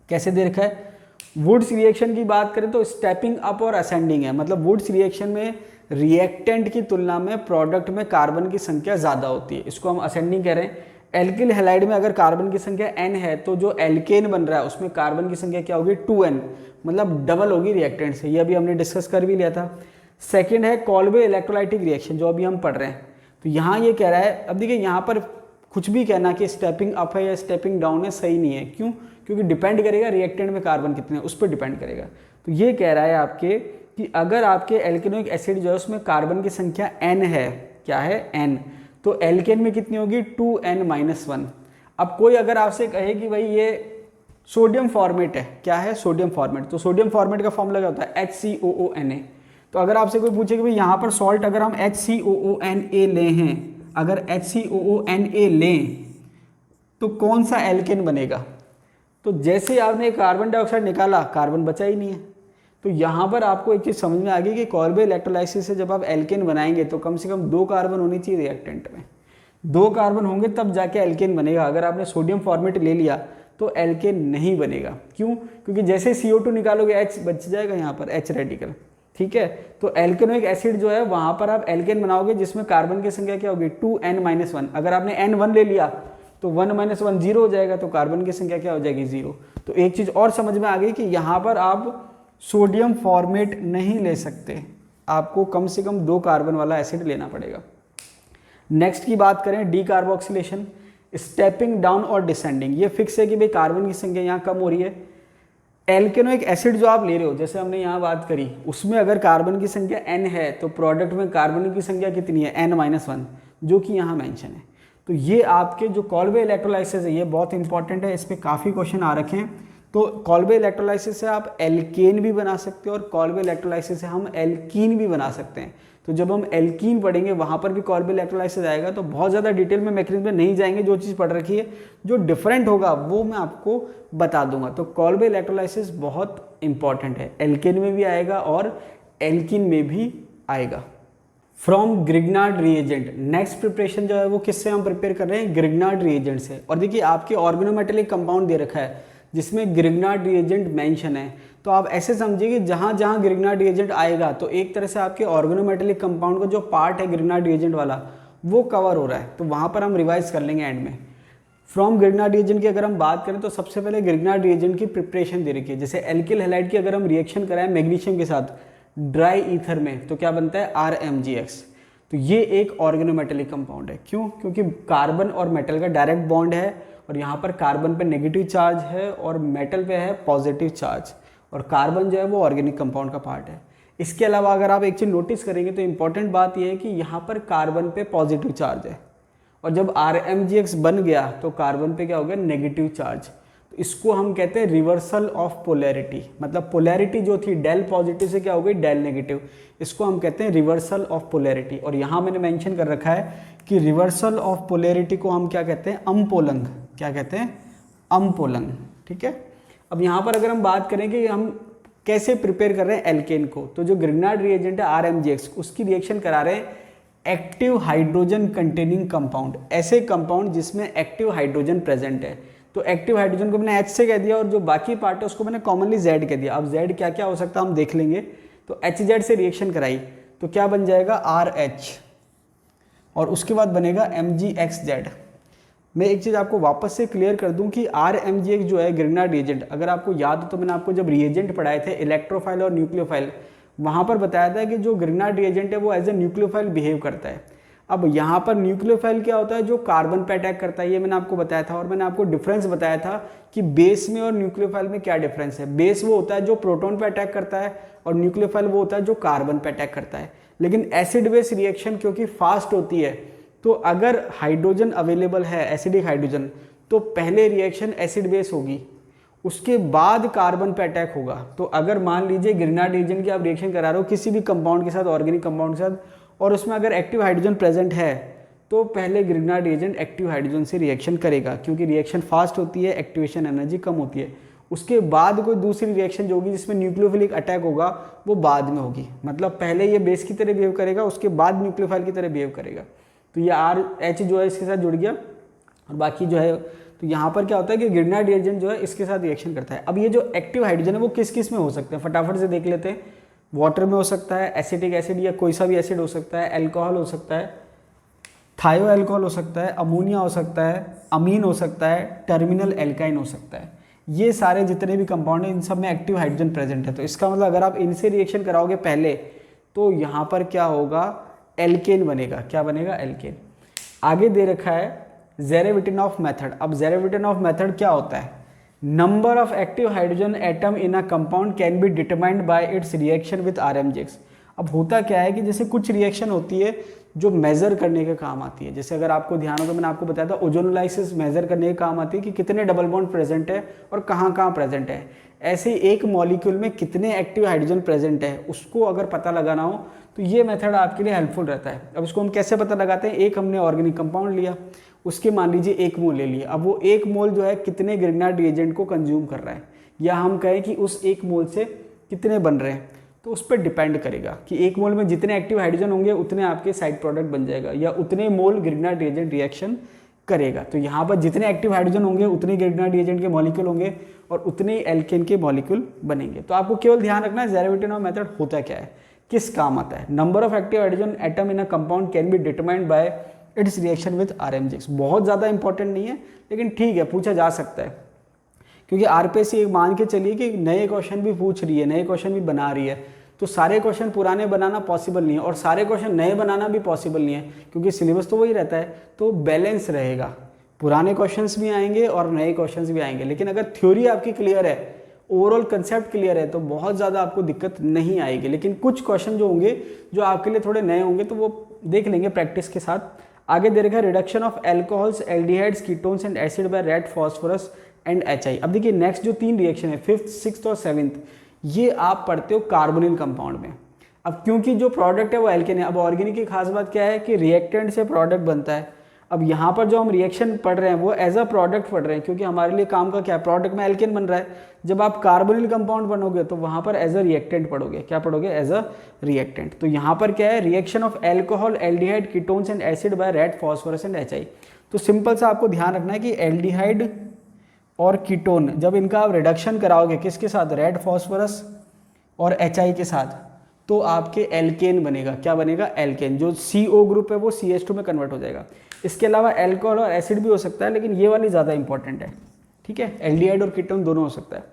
कैसे दे रखा है, वुड्स रिएक्शन की बात करें तो स्टेपिंग अप और असेंडिंग है, मतलब वुड्स रिएक्शन में रिएक्टेंट की तुलना में प्रोडक्ट में कार्बन की संख्या ज़्यादा होती है, इसको हम असेंडिंग कह रहे हैं। एल्किल हैलाइड में अगर कार्बन की संख्या n है तो जो एल्केन बन रहा है उसमें कार्बन की संख्या क्या होगी, 2n, मतलब डबल होगी रिएक्टेंट से, ये अभी हमने डिस्कस कर भी लिया था। सेकेंड है कॉल्बे इलेक्ट्रोलाइटिक रिएक्शन, जो अभी हम पढ़ रहे हैं। तो यहाँ ये कह रहा है, अब देखिए यहाँ पर कुछ भी कहना कि स्टेपिंग अप है या स्टेपिंग डाउन है सही नहीं है, क्यों, क्योंकि डिपेंड करेगा रिएक्टेंट में कार्बन कितने हैं, उस पर डिपेंड करेगा। तो ये कह रहा है आपके कि अगर आपके एल्केनोइक एसिड जो है उसमें कार्बन की संख्या n है, क्या है n, तो एल्केन में कितनी होगी 2n-1। अब कोई अगर आपसे कहे कि भाई ये सोडियम फॉर्मेट है, क्या है सोडियम फॉर्मेट, तो सोडियम फॉर्मेट का फॉर्मूला क्या होता है HCOONA। तो अगर आपसे कोई पूछे कि भाई यहाँ पर सॉल्ट अगर हम HCOONA लें हैं, अगर HCOONA लें तो कौन सा एल्केन बनेगा, तो जैसे आपने कार्बन डाइऑक्साइड निकाला कार्बन बचा ही नहीं है। तो यहाँ पर आपको एक चीज़ समझ में आ गई कि कॉल्बे इलेक्ट्रोलाइसिस से जब आप एल्केन बनाएंगे तो कम से कम 2 कार्बन होनी चाहिए रिएक्टेंट में, 2 कार्बन होंगे तब जाके एल्केन बनेगा। अगर आपने सोडियम फॉर्मेट ले लिया तो एल्केन नहीं बनेगा, क्यों, क्योंकि जैसे CO2 निकालोगे H बच जाएगा यहाँ पर H रेडिकल। ठीक है, तो एल्केनोइक एसिड जो है वहाँ पर आप एल्केन बनाओगे जिसमें कार्बन की संख्या क्या होगी 2n-1। अगर आपने n1 ले लिया तो 1 - 1 0 हो जाएगा, तो कार्बन की संख्या क्या हो जाएगी 0। तो एक चीज़ और समझ में आ गई कि यहाँ पर आप सोडियम फॉर्मेट नहीं ले सकते, आपको कम से कम 2 कार्बन वाला एसिड लेना पड़ेगा। नेक्स्ट की बात करें डीकार्बोक्सिलेशन, स्टेपिंग डाउन और डिसेंडिंग। ये फिक्स है कि भाई कार्बन की संख्या यहाँ कम हो रही है। एल्केनोइक एसिड जो आप ले रहे हो, जैसे हमने यहाँ बात करी, उसमें अगर कार्बन की संख्या n है तो प्रोडक्ट में कार्बन की संख्या कितनी है n-1, जो कि यहाँ मेंशन है। तो ये आपके जो कॉल्वे इलेक्ट्रोलाइसिस है ये बहुत इंपॉर्टेंट है, इस पर काफ़ी क्वेश्चन आ रखे हैं। तो कॉल्वे इलेक्ट्रोलाइसिस से आप एल्केन भी बना सकते हो और कॉल्वे इलेक्ट्रोलाइसिस से हम एल्कीन भी बना सकते हैं। तो जब हम एल्कीन पढ़ेंगे वहाँ पर भी कॉल्वे इलेक्ट्रोलाइसिस आएगा, तो बहुत ज़्यादा डिटेल में मैकेनिज्म में नहीं जाएंगे, जो चीज़ पढ़ रखी है जो डिफरेंट होगा वो मैं आपको बता दूंगा। तो कॉल्वे इलेक्ट्रोलाइसिस बहुत इंपॉर्टेंट है, एल्केन में भी आएगा और एल्कीन में भी आएगा। From Grignard reagent, next preparation जो है वो किससे हम प्रिपेयर कर रहे हैं, ग्रिग्नार्ड रिएजेंट से। और देखिए आपके ऑर्गेनोमेटेलिक कंपाउंड दे रखा है जिसमें ग्रिग्नार्ड रिएजेंट मेंशन है, तो आप ऐसे समझिए कि जहाँ जहाँ ग्रिग्नार्ड रिएजेंट आएगा तो एक तरह से आपके ऑर्गेनोमेटेलिक कंपाउंड का जो पार्ट है ग्रिग्नार्ड रिएजेंट वाला वो कवर हो रहा है, तो वहाँ पर हम रिवाइज कर लेंगे एंड में। फ्रॉम ग्रिग्नार्ड रिएजेंट की अगर हम बात करें तो सबसे पहले ग्रिग्नार्ड रिएजेंट की प्रिपरेशन दे रखी है। जैसे एल्किल हैलाइड की अगर हम रिएक्शन कराएं मैग्नीशियम के साथ ड्राई ईथर में तो क्या बनता है RMgX। तो ये एक ऑर्गेनोमेटेलिक कंपाउंड है, क्यों, क्योंकि कार्बन और मेटल का डायरेक्ट बॉन्ड है और यहाँ पर कार्बन पे नेगेटिव चार्ज है और मेटल पे है पॉजिटिव चार्ज, और कार्बन जो है वो ऑर्गेनिक कंपाउंड का पार्ट है। इसके अलावा अगर आप एक चीज़ नोटिस करेंगे तो इंपॉर्टेंट बात यह है कि यहाँ पर कार्बन पे पॉजिटिव चार्ज है और जब RMgX बन गया तो कार्बन पे क्या हो गया, नेगेटिव चार्ज। तो इसको हम कहते हैं रिवर्सल ऑफ पोलैरिटी, मतलब पोलैरिटी जो थी डेल पॉजिटिव से क्या हो गई डेल नेगेटिव, इसको हम कहते हैं रिवर्सल ऑफ पोलैरिटी। और यहाँ मैंने मेंशन कर रखा है कि रिवर्सल ऑफ पोलैरिटी को हम क्या कहते हैं, अम्पोलंग, क्या कहते हैं, अम्पोलंग, ठीक है। अब यहाँ पर अगर हम बात करें कि हम कैसे प्रिपेयर कर रहे हैं एल्केन को, तो जो ग्रिग्नार्ड रिएजेंट है RMgX उसकी रिएक्शन करा रहे हैं एक्टिव हाइड्रोजन कंटेनिंग कंपाउंड, ऐसे कंपाउंड जिसमें एक्टिव हाइड्रोजन प्रेजेंट है। तो एक्टिव हाइड्रोजन को मैंने H से कह दिया और जो बाकी पार्ट है उसको मैंने कॉमनली Z कह दिया। अब Z क्या क्या हो सकता है हम देख लेंगे। तो HZ से रिएक्शन कराई तो क्या बन जाएगा RH और उसके बाद बनेगा MgXZ। मैं एक चीज़ आपको वापस से क्लियर कर दूं कि RMgX जो है ग्रिग्नार्ड रिएजेंट, अगर आपको याद हो तो मैंने आपको जब रिएजेंट पढ़ाए थे इलेक्ट्रोफाइल और न्यूक्लियोफाइल, वहाँ पर बताया था कि जो ग्रिग्नार्ड रिएजेंट है वो एज ए न्यूक्लियोफाइल बिहेव करता है। अब यहाँ पर न्यूक्लियोफाइल क्या होता है, जो कार्बन पे अटैक करता है, ये मैंने आपको बताया था। और मैंने आपको डिफरेंस बताया था कि बेस में और न्यूक्लियोफाइल में क्या डिफरेंस है। बेस वो होता है जो प्रोटॉन पे अटैक करता है और न्यूक्लियोफाइल वो होता है जो कार्बन पे अटैक करता है। लेकिन एसिड बेस रिएक्शन क्योंकि फास्ट होती है, तो अगर हाइड्रोजन अवेलेबल है एसिडिक हाइड्रोजन, तो पहले रिएक्शन एसिड बेस होगी, उसके बाद कार्बन पे अटैक होगा। तो अगर मान लीजिए ग्रिग्नार्ड रिएजेंट की आप रिएक्शन करा रहे हो किसी भी कंपाउंड के साथ, ऑर्गेनिक कंपाउंड के साथ, और उसमें अगर एक्टिव हाइड्रोजन प्रेजेंट है तो पहले ग्रिग्नार्ड रिएजेंट एक्टिव हाइड्रोजन से रिएक्शन करेगा, क्योंकि रिएक्शन फास्ट होती है, एक्टिवेशन एनर्जी कम होती है। उसके बाद कोई दूसरी रिएक्शन जो होगी जिसमें न्यूक्लियोफिलिक अटैक होगा वो बाद में होगी। मतलब पहले ये बेस की तरह बिहेव करेगा, उसके बाद न्यूक्लियोफाइल की तरह बिहेव करेगा। तो ये RH जो है इसके साथ जुड़ गया और बाकी जो है, तो यहाँ पर क्या होता है कि ग्रिग्नार्ड रिएजेंट जो है इसके साथ रिएक्शन करता है। अब ये जो एक्टिव हाइड्रोजन है वो किस किस में हो सकते हैं फटाफट से देख लेते हैं। वाटर में हो सकता है, एसिटिक एसिड या कोई सा भी एसिड हो सकता है, अल्कोहल हो सकता है, थायो अल्कोहल हो सकता है, अमोनिया हो सकता है, अमीन हो सकता है, टर्मिनल एल्काइन हो सकता है। ये सारे जितने भी कंपाउंड हैं इन सब में एक्टिव हाइड्रोजन प्रेजेंट है। तो इसका मतलब अगर आप इनसे रिएक्शन कराओगे पहले तो यहाँ पर क्या होगा, एल्केन बनेगा। क्या बनेगा, एल्केन। आगे दे रखा है ज़ेरेविटिन ऑफ मेथड। अब ज़ेरेविटिन ऑफ मेथड क्या होता है, number of active hydrogen atom in a compound can be determined by it's reaction with RMgX। अब होता क्या है कि जैसे कुछ रिएक्शन होती है जो मेज़र करने के काम आती है। जैसे अगर आपको ध्यान हो तो मैंने आपको बताया था ओजोनोलाइसिस मेज़र करने के काम आती है कि कितने डबल बॉन्ड प्रेजेंट है और कहाँ कहाँ प्रेजेंट है। ऐसे एक मॉलिक्यूल में कितने एक्टिव हाइड्रोजन प्रेजेंट है उसको अगर पता लगाना हो तो ये मेथड आपके लिए हेल्पफुल रहता है। अब इसको हम कैसे पता लगाते हैं, एक हमने ऑर्गेनिक कंपाउंड लिया, उसके मान लीजिए 1 मोल ले लिया। अब वो 1 मोल जो है कितने ग्रिग्नार्ड रिएजेंट को कंज्यूम कर रहा है, या हम कहें कि उस 1 मोल से कितने बन रहे हैं, तो उस पर डिपेंड करेगा कि 1 मोल में जितने एक्टिव हाइड्रोजन होंगे उतने आपके साइड प्रोडक्ट बन जाएगा, या उतने मोल ग्रिग्नार्ड रिएजेंट रिएक्शन करेगा। तो यहाँ पर जितने एक्टिव हाइड्रोजन होंगे उतने ग्रिग्नार्ड रिएजेंट के मॉलिक्यूल होंगे और उतने ही एल्केन के मॉलिक्यूल बनेंगे। तो आपको केवल ध्यान रखना है ज़ेरेविटिन ऑफ मेथड होता क्या है, किस काम आता है। Number of active hydrogen atom in a compound can be determined by it's reaction with RMgX। बहुत ज़्यादा इंपॉर्टेंट नहीं है लेकिन ठीक है, पूछा जा सकता है, क्योंकि RPSC मान के चलिए कि नए क्वेश्चन भी पूछ रही है, नए क्वेश्चन भी बना रही है, तो सारे क्वेश्चन पुराने बनाना पॉसिबल नहीं है और सारे क्वेश्चन नए बनाना भी पॉसिबल नहीं है, क्योंकि सिलेबस तो वही रहता है। तो बैलेंस रहेगा, पुराने क्वेश्चंस भी आएंगे और नए क्वेश्चंस भी आएंगे। लेकिन अगर थ्योरी आपकी क्लियर है, ओवरऑल कंसेप्ट क्लियर है, तो बहुत ज़्यादा आपको दिक्कत नहीं आएगी। लेकिन कुछ क्वेश्चन जो होंगे जो आपके लिए थोड़े नए होंगे तो वो देख लेंगे प्रैक्टिस के साथ, आगे दे रखा है reduction of alcohols, aldehydes, ketones and acid by red phosphorus and HI। अब देखिए नेक्स्ट जो 3 रिएक्शन है 5th, 6th और 7th, ये आप पढ़ते हो कार्बोनिल कंपाउंड में। अब क्योंकि जो प्रोडक्ट है वो एल्केन है, अब ऑर्गेनिक की खास बात क्या है कि रिएक्टेंट से प्रोडक्ट बनता है। अब यहाँ पर जो हम रिएक्शन पढ़ रहे हैं वो एज अ प्रोडक्ट पढ़ रहे हैं, क्योंकि हमारे लिए काम का क्या है, प्रोडक्ट में एल्केन बन रहा है। जब आप कार्बोनिल कंपाउंड बनोगे तो वहाँ पर एज अ रिएक्टेंट पढ़ोगे, क्या पढ़ोगे, एज अ रिएक्टेंट। तो यहाँ पर क्या है, reaction of alcohol, aldehyde, ketones and acid by red phosphorus and HI। तो सिंपल सा आपको ध्यान रखना है कि एल्डिहाइड और कीटोन जब इनका आप रिडक्शन कराओगे किसके साथ, रेड फॉस्फोरस और HI के साथ, तो आपके एल्केन बनेगा। क्या बनेगा, एल्केन। जो CO ग्रुप है वो CH2 में कन्वर्ट हो जाएगा। इसके अलावा एल्कोहल और एसिड भी हो सकता है, लेकिन ये वाली ज़्यादा इंपॉर्टेंट है, ठीक है। एल्डिहाइड और कीटोन दोनों हो सकता है।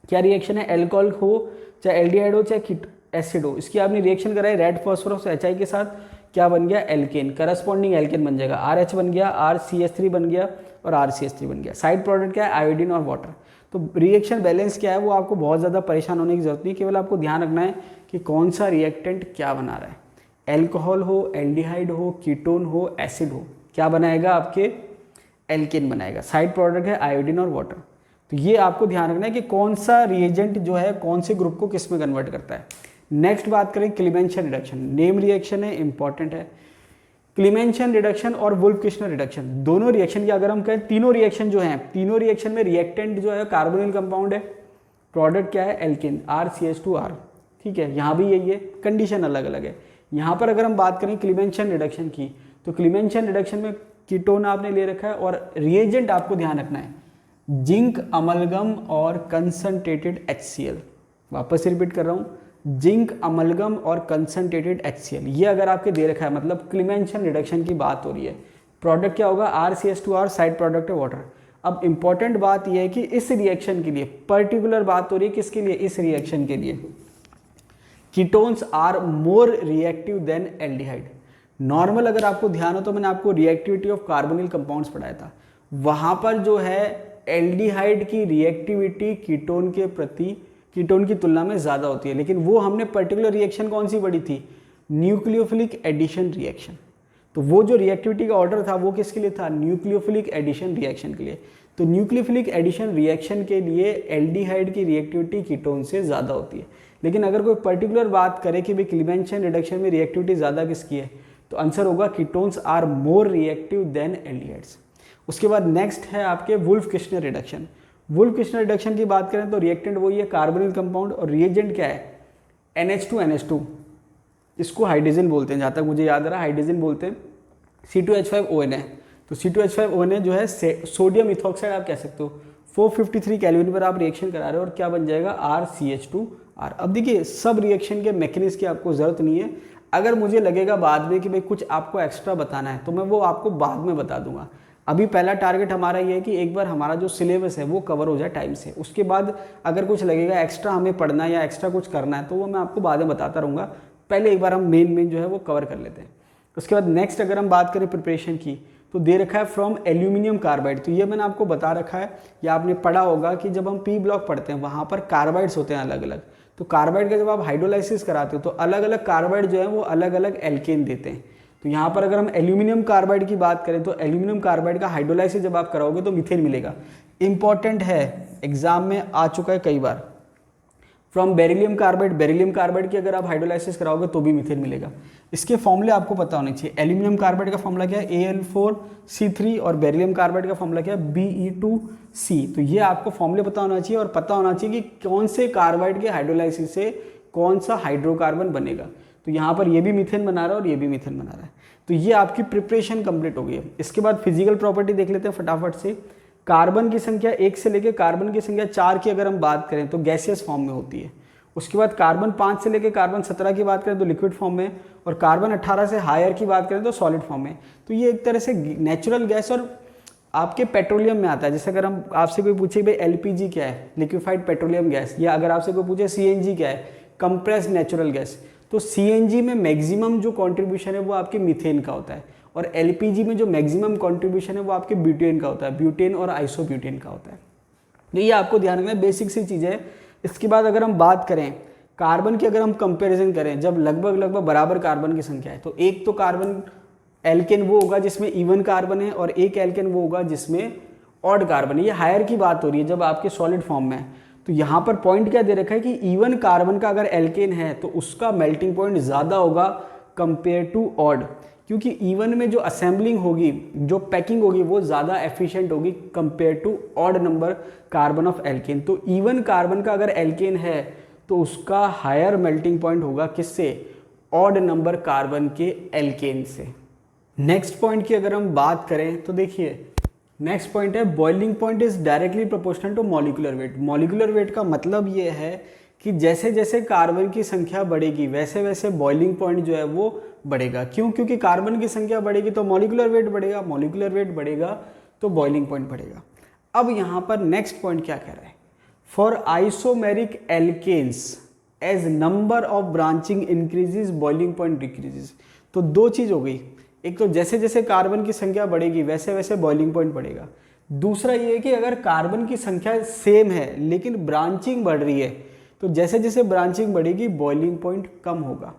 क्या रिएक्शन है, एल्कोहल हो चाहे एल्डिहाइड हो चाहे एसिड हो, इसकी आपने रिएक्शन कराई रेड फॉस्फोरस HI के साथ, क्या बन गया, एल्केन। करस्पॉन्डिंग एल्केन बन जाएगा, RH बन गया, RCH3 बन गया और RCH3 बन गया। साइड प्रोडक्ट क्या है, आयोडीन और वाटर। तो रिएक्शन बैलेंस क्या है वो आपको बहुत ज़्यादा परेशान होने की जरूरत नहीं, केवल आपको ध्यान रखना है कि कौन सा रिएक्टेंट क्या बना रहा है। एल्कोहल हो, एल्डिहाइड हो, कीटोन हो, एसिड हो, क्या बनाएगा, आपके एल्केन बनाएगा। साइड प्रोडक्ट है आयोडीन और वाटर। तो ये आपको ध्यान रखना है कि कौन सा रिएजेंट जो है कौन से ग्रुप को किस में कन्वर्ट करता है। नेक्स्ट बात करें क्लीमेंशन रिडक्शन, नेम रिएक्शन है, इंपॉर्टेंट है। क्लीमेंशन रिडक्शन और वुल्फ-किश्नर रिडक्शन, दोनों रिएक्शन की अगर हम कहें, तीनों रिएक्शन जो हैं, तीनों रिएक्शन में रिएक्टेंट जो है कार्बोनिल कंपाउंड है, प्रोडक्ट क्या है, एल्केन, RCH2R, ठीक है। यहाँ भी यही है, कंडीशन अलग अलग है। यहाँ पर अगर हम बात करें क्लीमेंशन रिडक्शन की, तो क्लीमेंशन रिडक्शन में कीटोन आपने ले रखा है और रिएजेंट आपको ध्यान रखना है जिंक अमलगम और कंसंट्रेटेड HCl। वापस से रिपीट कर रहा हूँ, जिंक अमलगम और कंसंट्रेटेड HCl, ये अगर आपके दे रखा है मतलब क्लीमेंशन रिडक्शन की बात हो रही है। प्रोडक्ट क्या होगा, RCH2R, साइड प्रोडक्ट है वाटर। अब इंपॉर्टेंट बात यह है कि इस रिएक्शन के लिए पर्टिकुलर बात हो रही है, किसके लिए, इस रिएक्शन के लिए ketones are more reactive than aldehyde. Normal अगर आपको ध्यान हो तो मैंने आपको रिएक्टिविटी ऑफ कार्बोनिल कंपाउंड्स पढ़ाया था, वहां पर जो है एल्डिहाइड की रिएक्टिविटी कीटोन के प्रति, कीटोन की तुलना में ज़्यादा होती है। लेकिन वो हमने पर्टिकुलर रिएक्शन कौन सी पढ़ी थी, न्यूक्लियोफिलिक एडिशन रिएक्शन। तो वो जो रिएक्टिविटी का ऑर्डर था वो किसके लिए था, न्यूक्लियोफिलिक एडिशन रिएक्शन के लिए। तो न्यूक्लियोफिलिक एडिशन रिएक्शन के लिए एल्डिहाइड की रिएक्टिविटी कीटोन से ज़्यादा होती है। लेकिन अगर कोई पर्टिकुलर बात करे कि भाई क्लीमेंशन रिडक्शन में रिएक्टिविटी ज़्यादा किसकी है, तो आंसर होगा ketones are more reactive than aldehydes. उसके बाद नेक्स्ट है आपके वुल्फ-किश्नर रिडक्शन। वुल्फ-किश्नर रिडक्शन की बात करें तो रिएक्टेंट वही है कार्बोनिल कंपाउंड, और रिएजेंट क्या है, NH2NH2, इसको हाइड्रोजन बोलते हैं, जहाँ तक मुझे याद आ रहा है हाइड्रोजन बोलते हैं। C2H5ON है, तो C2H5ON जो है सोडियम इथॉक्साइड आप कह सकते हो। 453 केल्विन पर आप रिएक्शन करा रहे हो और क्या बन जाएगा, RCH2R। अब देखिए सब रिएक्शन के मैकेनिज्म की आपको ज़रूरत नहीं है, अगर मुझे लगेगा बाद में कि भाई कुछ आपको एक्स्ट्रा बताना है तो मैं वो आपको बाद में बता दूंगा। अभी पहला टारगेट हमारा ये है कि एक बार हमारा जो सिलेबस है वो कवर हो जाए टाइम से, उसके बाद अगर कुछ लगेगा एक्स्ट्रा हमें पढ़ना है या एक्स्ट्रा कुछ करना है तो वो मैं आपको बाद में बताता रहूँगा। पहले एक बार हम मेन जो है वो कवर कर लेते हैं। उसके बाद नेक्स्ट अगर हम बात करें प्रिपरेशन की, तो दे रखा है फ्रॉम एल्यूमिनियम कार्बाइड। तो ये मैंने आपको बता रखा है या आपने पढ़ा होगा कि जब हम P ब्लॉक पढ़ते हैं वहाँ पर कार्बाइड्स होते हैं अलग अलग। तो कार्बाइड का जब आप हाइड्रोलाइसिस कराते हो तो अलग अलग कार्बाइड जो है वो अलग अलग एल्केन देते हैं। तो यहाँ पर अगर हम एल्यूमिनियम कार्बाइड की बात करें तो एल्यूमिनियम कार्बाइड का हाइड्रोलाइसिस जब आप कराओगे तो मीथेन मिलेगा। इंपॉर्टेंट है, एग्जाम में आ चुका है कई बार। फ्रॉम बेरिलियम कार्बाइड की अगर आप हाइड्रोलाइसिस कराओगे तो भी मीथेन मिलेगा। इसके फॉर्मूले आपको पता होने चाहिए। एल्यूमिनियम कार्बाइड का फॉर्मूला क्या है, Al4C3, और बेरिलियम कार्बाइड का फॉर्मूला क्या है, Be2C। तो ये आपको फॉर्मूले पता होना चाहिए और पता होना चाहिए कि कौन से कार्बाइड के हाइड्रोलाइसिस से कौन सा हाइड्रोकार्बन बनेगा। तो यहाँ पर ये भी मीथेन बना रहा है और ये भी मीथेन बना रहा है। तो ये आपकी प्रिपरेशन कंप्लीट हो गई है। इसके बाद फिजिकल प्रॉपर्टी देख लेते हैं फटाफट से। कार्बन की संख्या 1 से लेकर कार्बन की संख्या 4 की अगर हम बात करें तो गैसियस फॉर्म में होती है। उसके बाद कार्बन 5 से लेकर कार्बन 17 की बात करें तो लिक्विड फॉर्म में, और कार्बन 18 से हायर की बात करें तो सॉलिड फॉर्म में। तो ये एक तरह से नेचुरल गैस और आपके पेट्रोलियम में आता है। जैसे अगर हम आपसे कोई पूछे भाई LPG क्या है, लिक्विफाइड पेट्रोलियम गैस, या अगर आपसे कोई पूछे CNG क्या है, कंप्रेस्ड नेचुरल गैस, तो CNG में मैक्सिमम जो कंट्रीब्यूशन है वो आपके मीथेन का होता है, और LPG में जो मैक्सिमम कंट्रीब्यूशन है वो आपके ब्यूटेन का होता है, ब्यूटेन और आइसोब्यूटेन का होता है। तो ये आपको ध्यान रखना है, बेसिक सी चीज़ है। इसके बाद अगर हम बात करें कार्बन की, अगर हम कंपैरिजन करें, जब लगभग बराबर कार्बन की संख्या है तो एक तो कार्बन एल्केन वो होगा जिसमें इवन कार्बन है, और एक एल्केन वो होगा जिसमें ऑड कार्बन है। ये हायर की बात हो रही है जब आपके सॉलिड फॉर्म में है। तो यहाँ पर पॉइंट क्या दे रखा है कि इवन कार्बन का अगर एल्केन है तो उसका मेल्टिंग पॉइंट ज़्यादा होगा कंपेयर टू ऑड, क्योंकि इवन में जो असेंबलिंग होगी, जो पैकिंग होगी, वो ज़्यादा एफिशिएंट होगी compare to odd number carbon of alkane. तो इवन कार्बन का अगर एल्केन है तो उसका हायर मेल्टिंग पॉइंट होगा किससे? ऑड नंबर कार्बन के एल्केन से। नेक्स्ट पॉइंट की अगर हम बात करें तो देखिए, नेक्स्ट पॉइंट है boiling point is directly proportional to molecular weight. Molecular weight का मतलब ये है कि जैसे जैसे कार्बन की संख्या बढ़ेगी वैसे वैसे बॉइलिंग पॉइंट जो है वो बढ़ेगा। क्यों? क्योंकि कार्बन की संख्या बढ़ेगी तो मॉलिक्यूलर वेट बढ़ेगा, मॉलिक्यूलर वेट बढ़ेगा तो बॉइलिंग पॉइंट बढ़ेगा। अब यहाँ पर नेक्स्ट पॉइंट क्या कह रहा है? For isomeric alkanes as number of branching increases boiling point decreases. तो दो चीज़ हो गई, एक तो जैसे जैसे कार्बन की संख्या बढ़ेगी वैसे वैसे बॉइलिंग पॉइंट बढ़ेगा। दूसरा ये है कि अगर कार्बन की संख्या सेम है लेकिन ब्रांचिंग बढ़ रही है तो जैसे जैसे ब्रांचिंग बढ़ेगी बॉइलिंग पॉइंट कम होगा।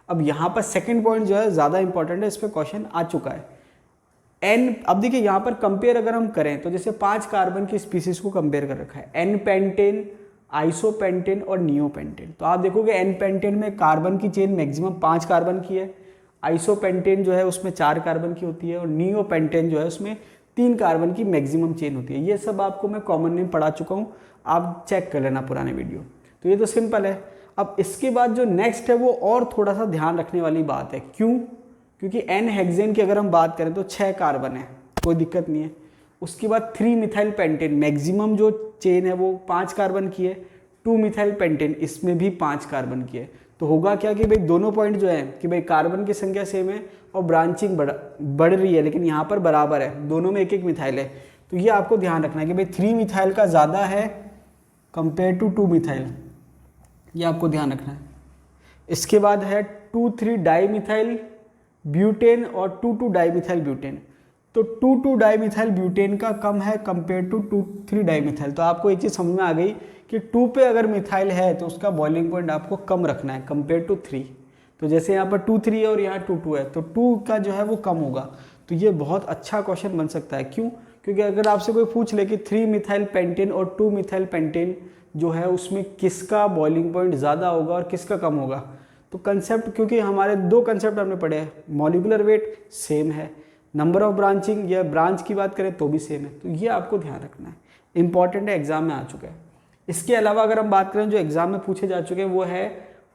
अब यहाँ पर सेकंड पॉइंट जो है ज़्यादा इंपॉर्टेंट है, इस पर क्वेश्चन आ चुका है। एन, अब देखिए यहाँ पर कंपेयर अगर हम करें तो जैसे 5 कार्बन की स्पीसीज को कंपेयर कर रखा है, एन पेंटेन, आइसोपेंटेन और नियोपेंटेन। तो आप देखोगे एन पेंटेन में कार्बन की चेन मैक्सिमम 5 कार्बन की है, आइसोपेंटेन जो है उसमें 4 कार्बन की होती है, और नियोपेंटेन जो है उसमें 3 कार्बन की मैक्सिमम चेन होती है। ये सब आपको मैं कॉमन नेम पढ़ा चुका हूँ, आप चेक कर लेना पुराने वीडियो। तो ये तो सिंपल है। अब इसके बाद जो नेक्स्ट है वो और थोड़ा सा ध्यान रखने वाली बात है। क्यों? क्योंकि एन हेक्सेन की अगर हम बात करें तो 6 कार्बन है, कोई दिक्कत नहीं है। उसके बाद 3 मिथाइल पेंटेन, मैक्सिमम जो चेन है वो 5 कार्बन की है। 2 मिथाइल पेंटेन, इसमें भी 5 कार्बन की है। तो होगा क्या कि भाई दोनों पॉइंट जो है कि भाई कार्बन की संख्या सेम है और ब्रांचिंग बढ़ रही है, लेकिन यहाँ पर बराबर है, दोनों में एक एक मिथाइल है। तो ये आपको ध्यान रखना है कि भाई 3 मिथाइल का ज़्यादा है कंपेयर टू 2 मिथाइल, ये आपको ध्यान रखना है। इसके बाद है 2,3 डाईमिथाइल ब्यूटेन और 2,2 डाईमिथाइल ब्यूटेन। तो 2,2 डाईमिथाइल ब्यूटेन का कम है कंपेयर टू 2,3 डाईमिथाइल। तो आपको एक चीज़ समझ में आ गई कि 2 पे अगर मिथाइल है तो उसका बॉइलिंग पॉइंट आपको कम रखना है कंपेयर टू 3। तो जैसे यहाँ पर 2,3 है और यहाँ 2,2 है तो 2 का जो है वो कम होगा। तो ये बहुत अच्छा क्वेश्चन बन सकता है। क्यों? क्योंकि अगर आपसे कोई पूछ ले कि 3 मिथाइल पेंटेन और 2 मिथाइल पेंटेन जो है उसमें किसका बॉइलिंग पॉइंट ज़्यादा होगा और किसका कम होगा, तो कंसेप्ट, क्योंकि हमारे 2 कंसेप्ट हमने पढ़े हैं, मॉलिक्यूलर वेट सेम है, नंबर ऑफ ब्रांचिंग या ब्रांच की बात करें तो भी सेम है। तो ये आपको ध्यान रखना है, इंपॉर्टेंट है, एग्जाम में आ चुका है। इसके अलावा अगर हम बात करें जो एग्जाम में पूछे जा चुके हैं वो है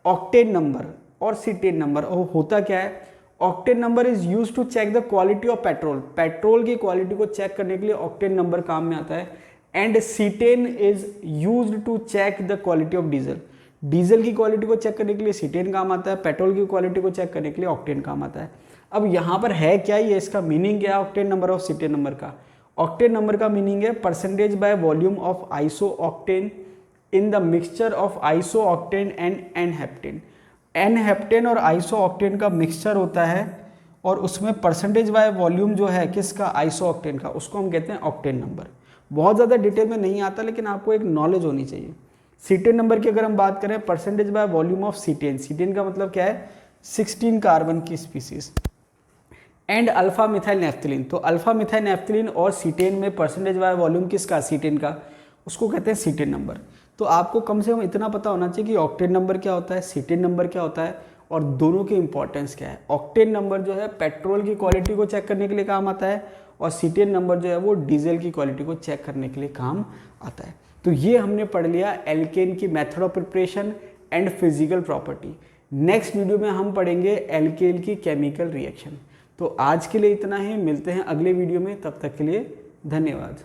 ऑक्टेन नंबर और सीटेन नंबर। और होता क्या है, octane number is use to check the quality of petrol. Petrol की क्वालिटी को चेक करने के लिए ऑक्टेन नंबर काम में आता है। And cetane is used to check the quality of diesel. Diesel की क्वालिटी को चेक करने के लिए सीटेन काम आता है, पेट्रोल की क्वालिटी को चेक करने के लिए ऑक्टेन काम आता है। अब यहाँ पर है क्या, ये इसका मीनिंग क्या है ऑक्टेन नंबर और सीटेन नंबर का? ऑक्टेन नंबर का मीनिंग है percentage by volume of iso octane in the mixture of iso octane and n heptane. N heptane और आइसो ऑक्टेन का मिक्सचर होता है और उसमें परसेंटेज बाय वॉल्यूम जो है किसका, आइसो ऑक्टेन का, उसको हम कहते हैं ऑक्टेन नंबर। बहुत ज़्यादा डिटेल में नहीं आता लेकिन आपको एक नॉलेज होनी चाहिए। सीटेन नंबर की अगर हम बात करें, percentage by volume of cetane, cetane का मतलब क्या है, 16 कार्बन की species. And alpha methyl naphthalene, तो अल्फा मिथाइल नेफ्थलीन और सीटेन में परसेंटेज बाय वॉल्यूम किसका, सीटेन का, उसको कहते हैं सीटेन नंबर। तो आपको कम से कम इतना पता होना चाहिए कि ऑक्टेन नंबर क्या होता है, सीटेन नंबर क्या होता है और दोनों की इंपॉर्टेंस क्या है। ऑक्टेन नंबर जो है पेट्रोल की क्वालिटी को चेक करने के लिए काम आता है और सीटेन नंबर जो है वो डीजल की क्वालिटी को चेक करने के लिए काम आता है। तो ये हमने पढ़ लिया एल्केन की method of preparation and physical property. Next video में हम पढ़ेंगे एल्केन की केमिकल रिएक्शन। तो आज के लिए इतना ही, मिलते हैं अगले वीडियो में, तब तक के लिए धन्यवाद।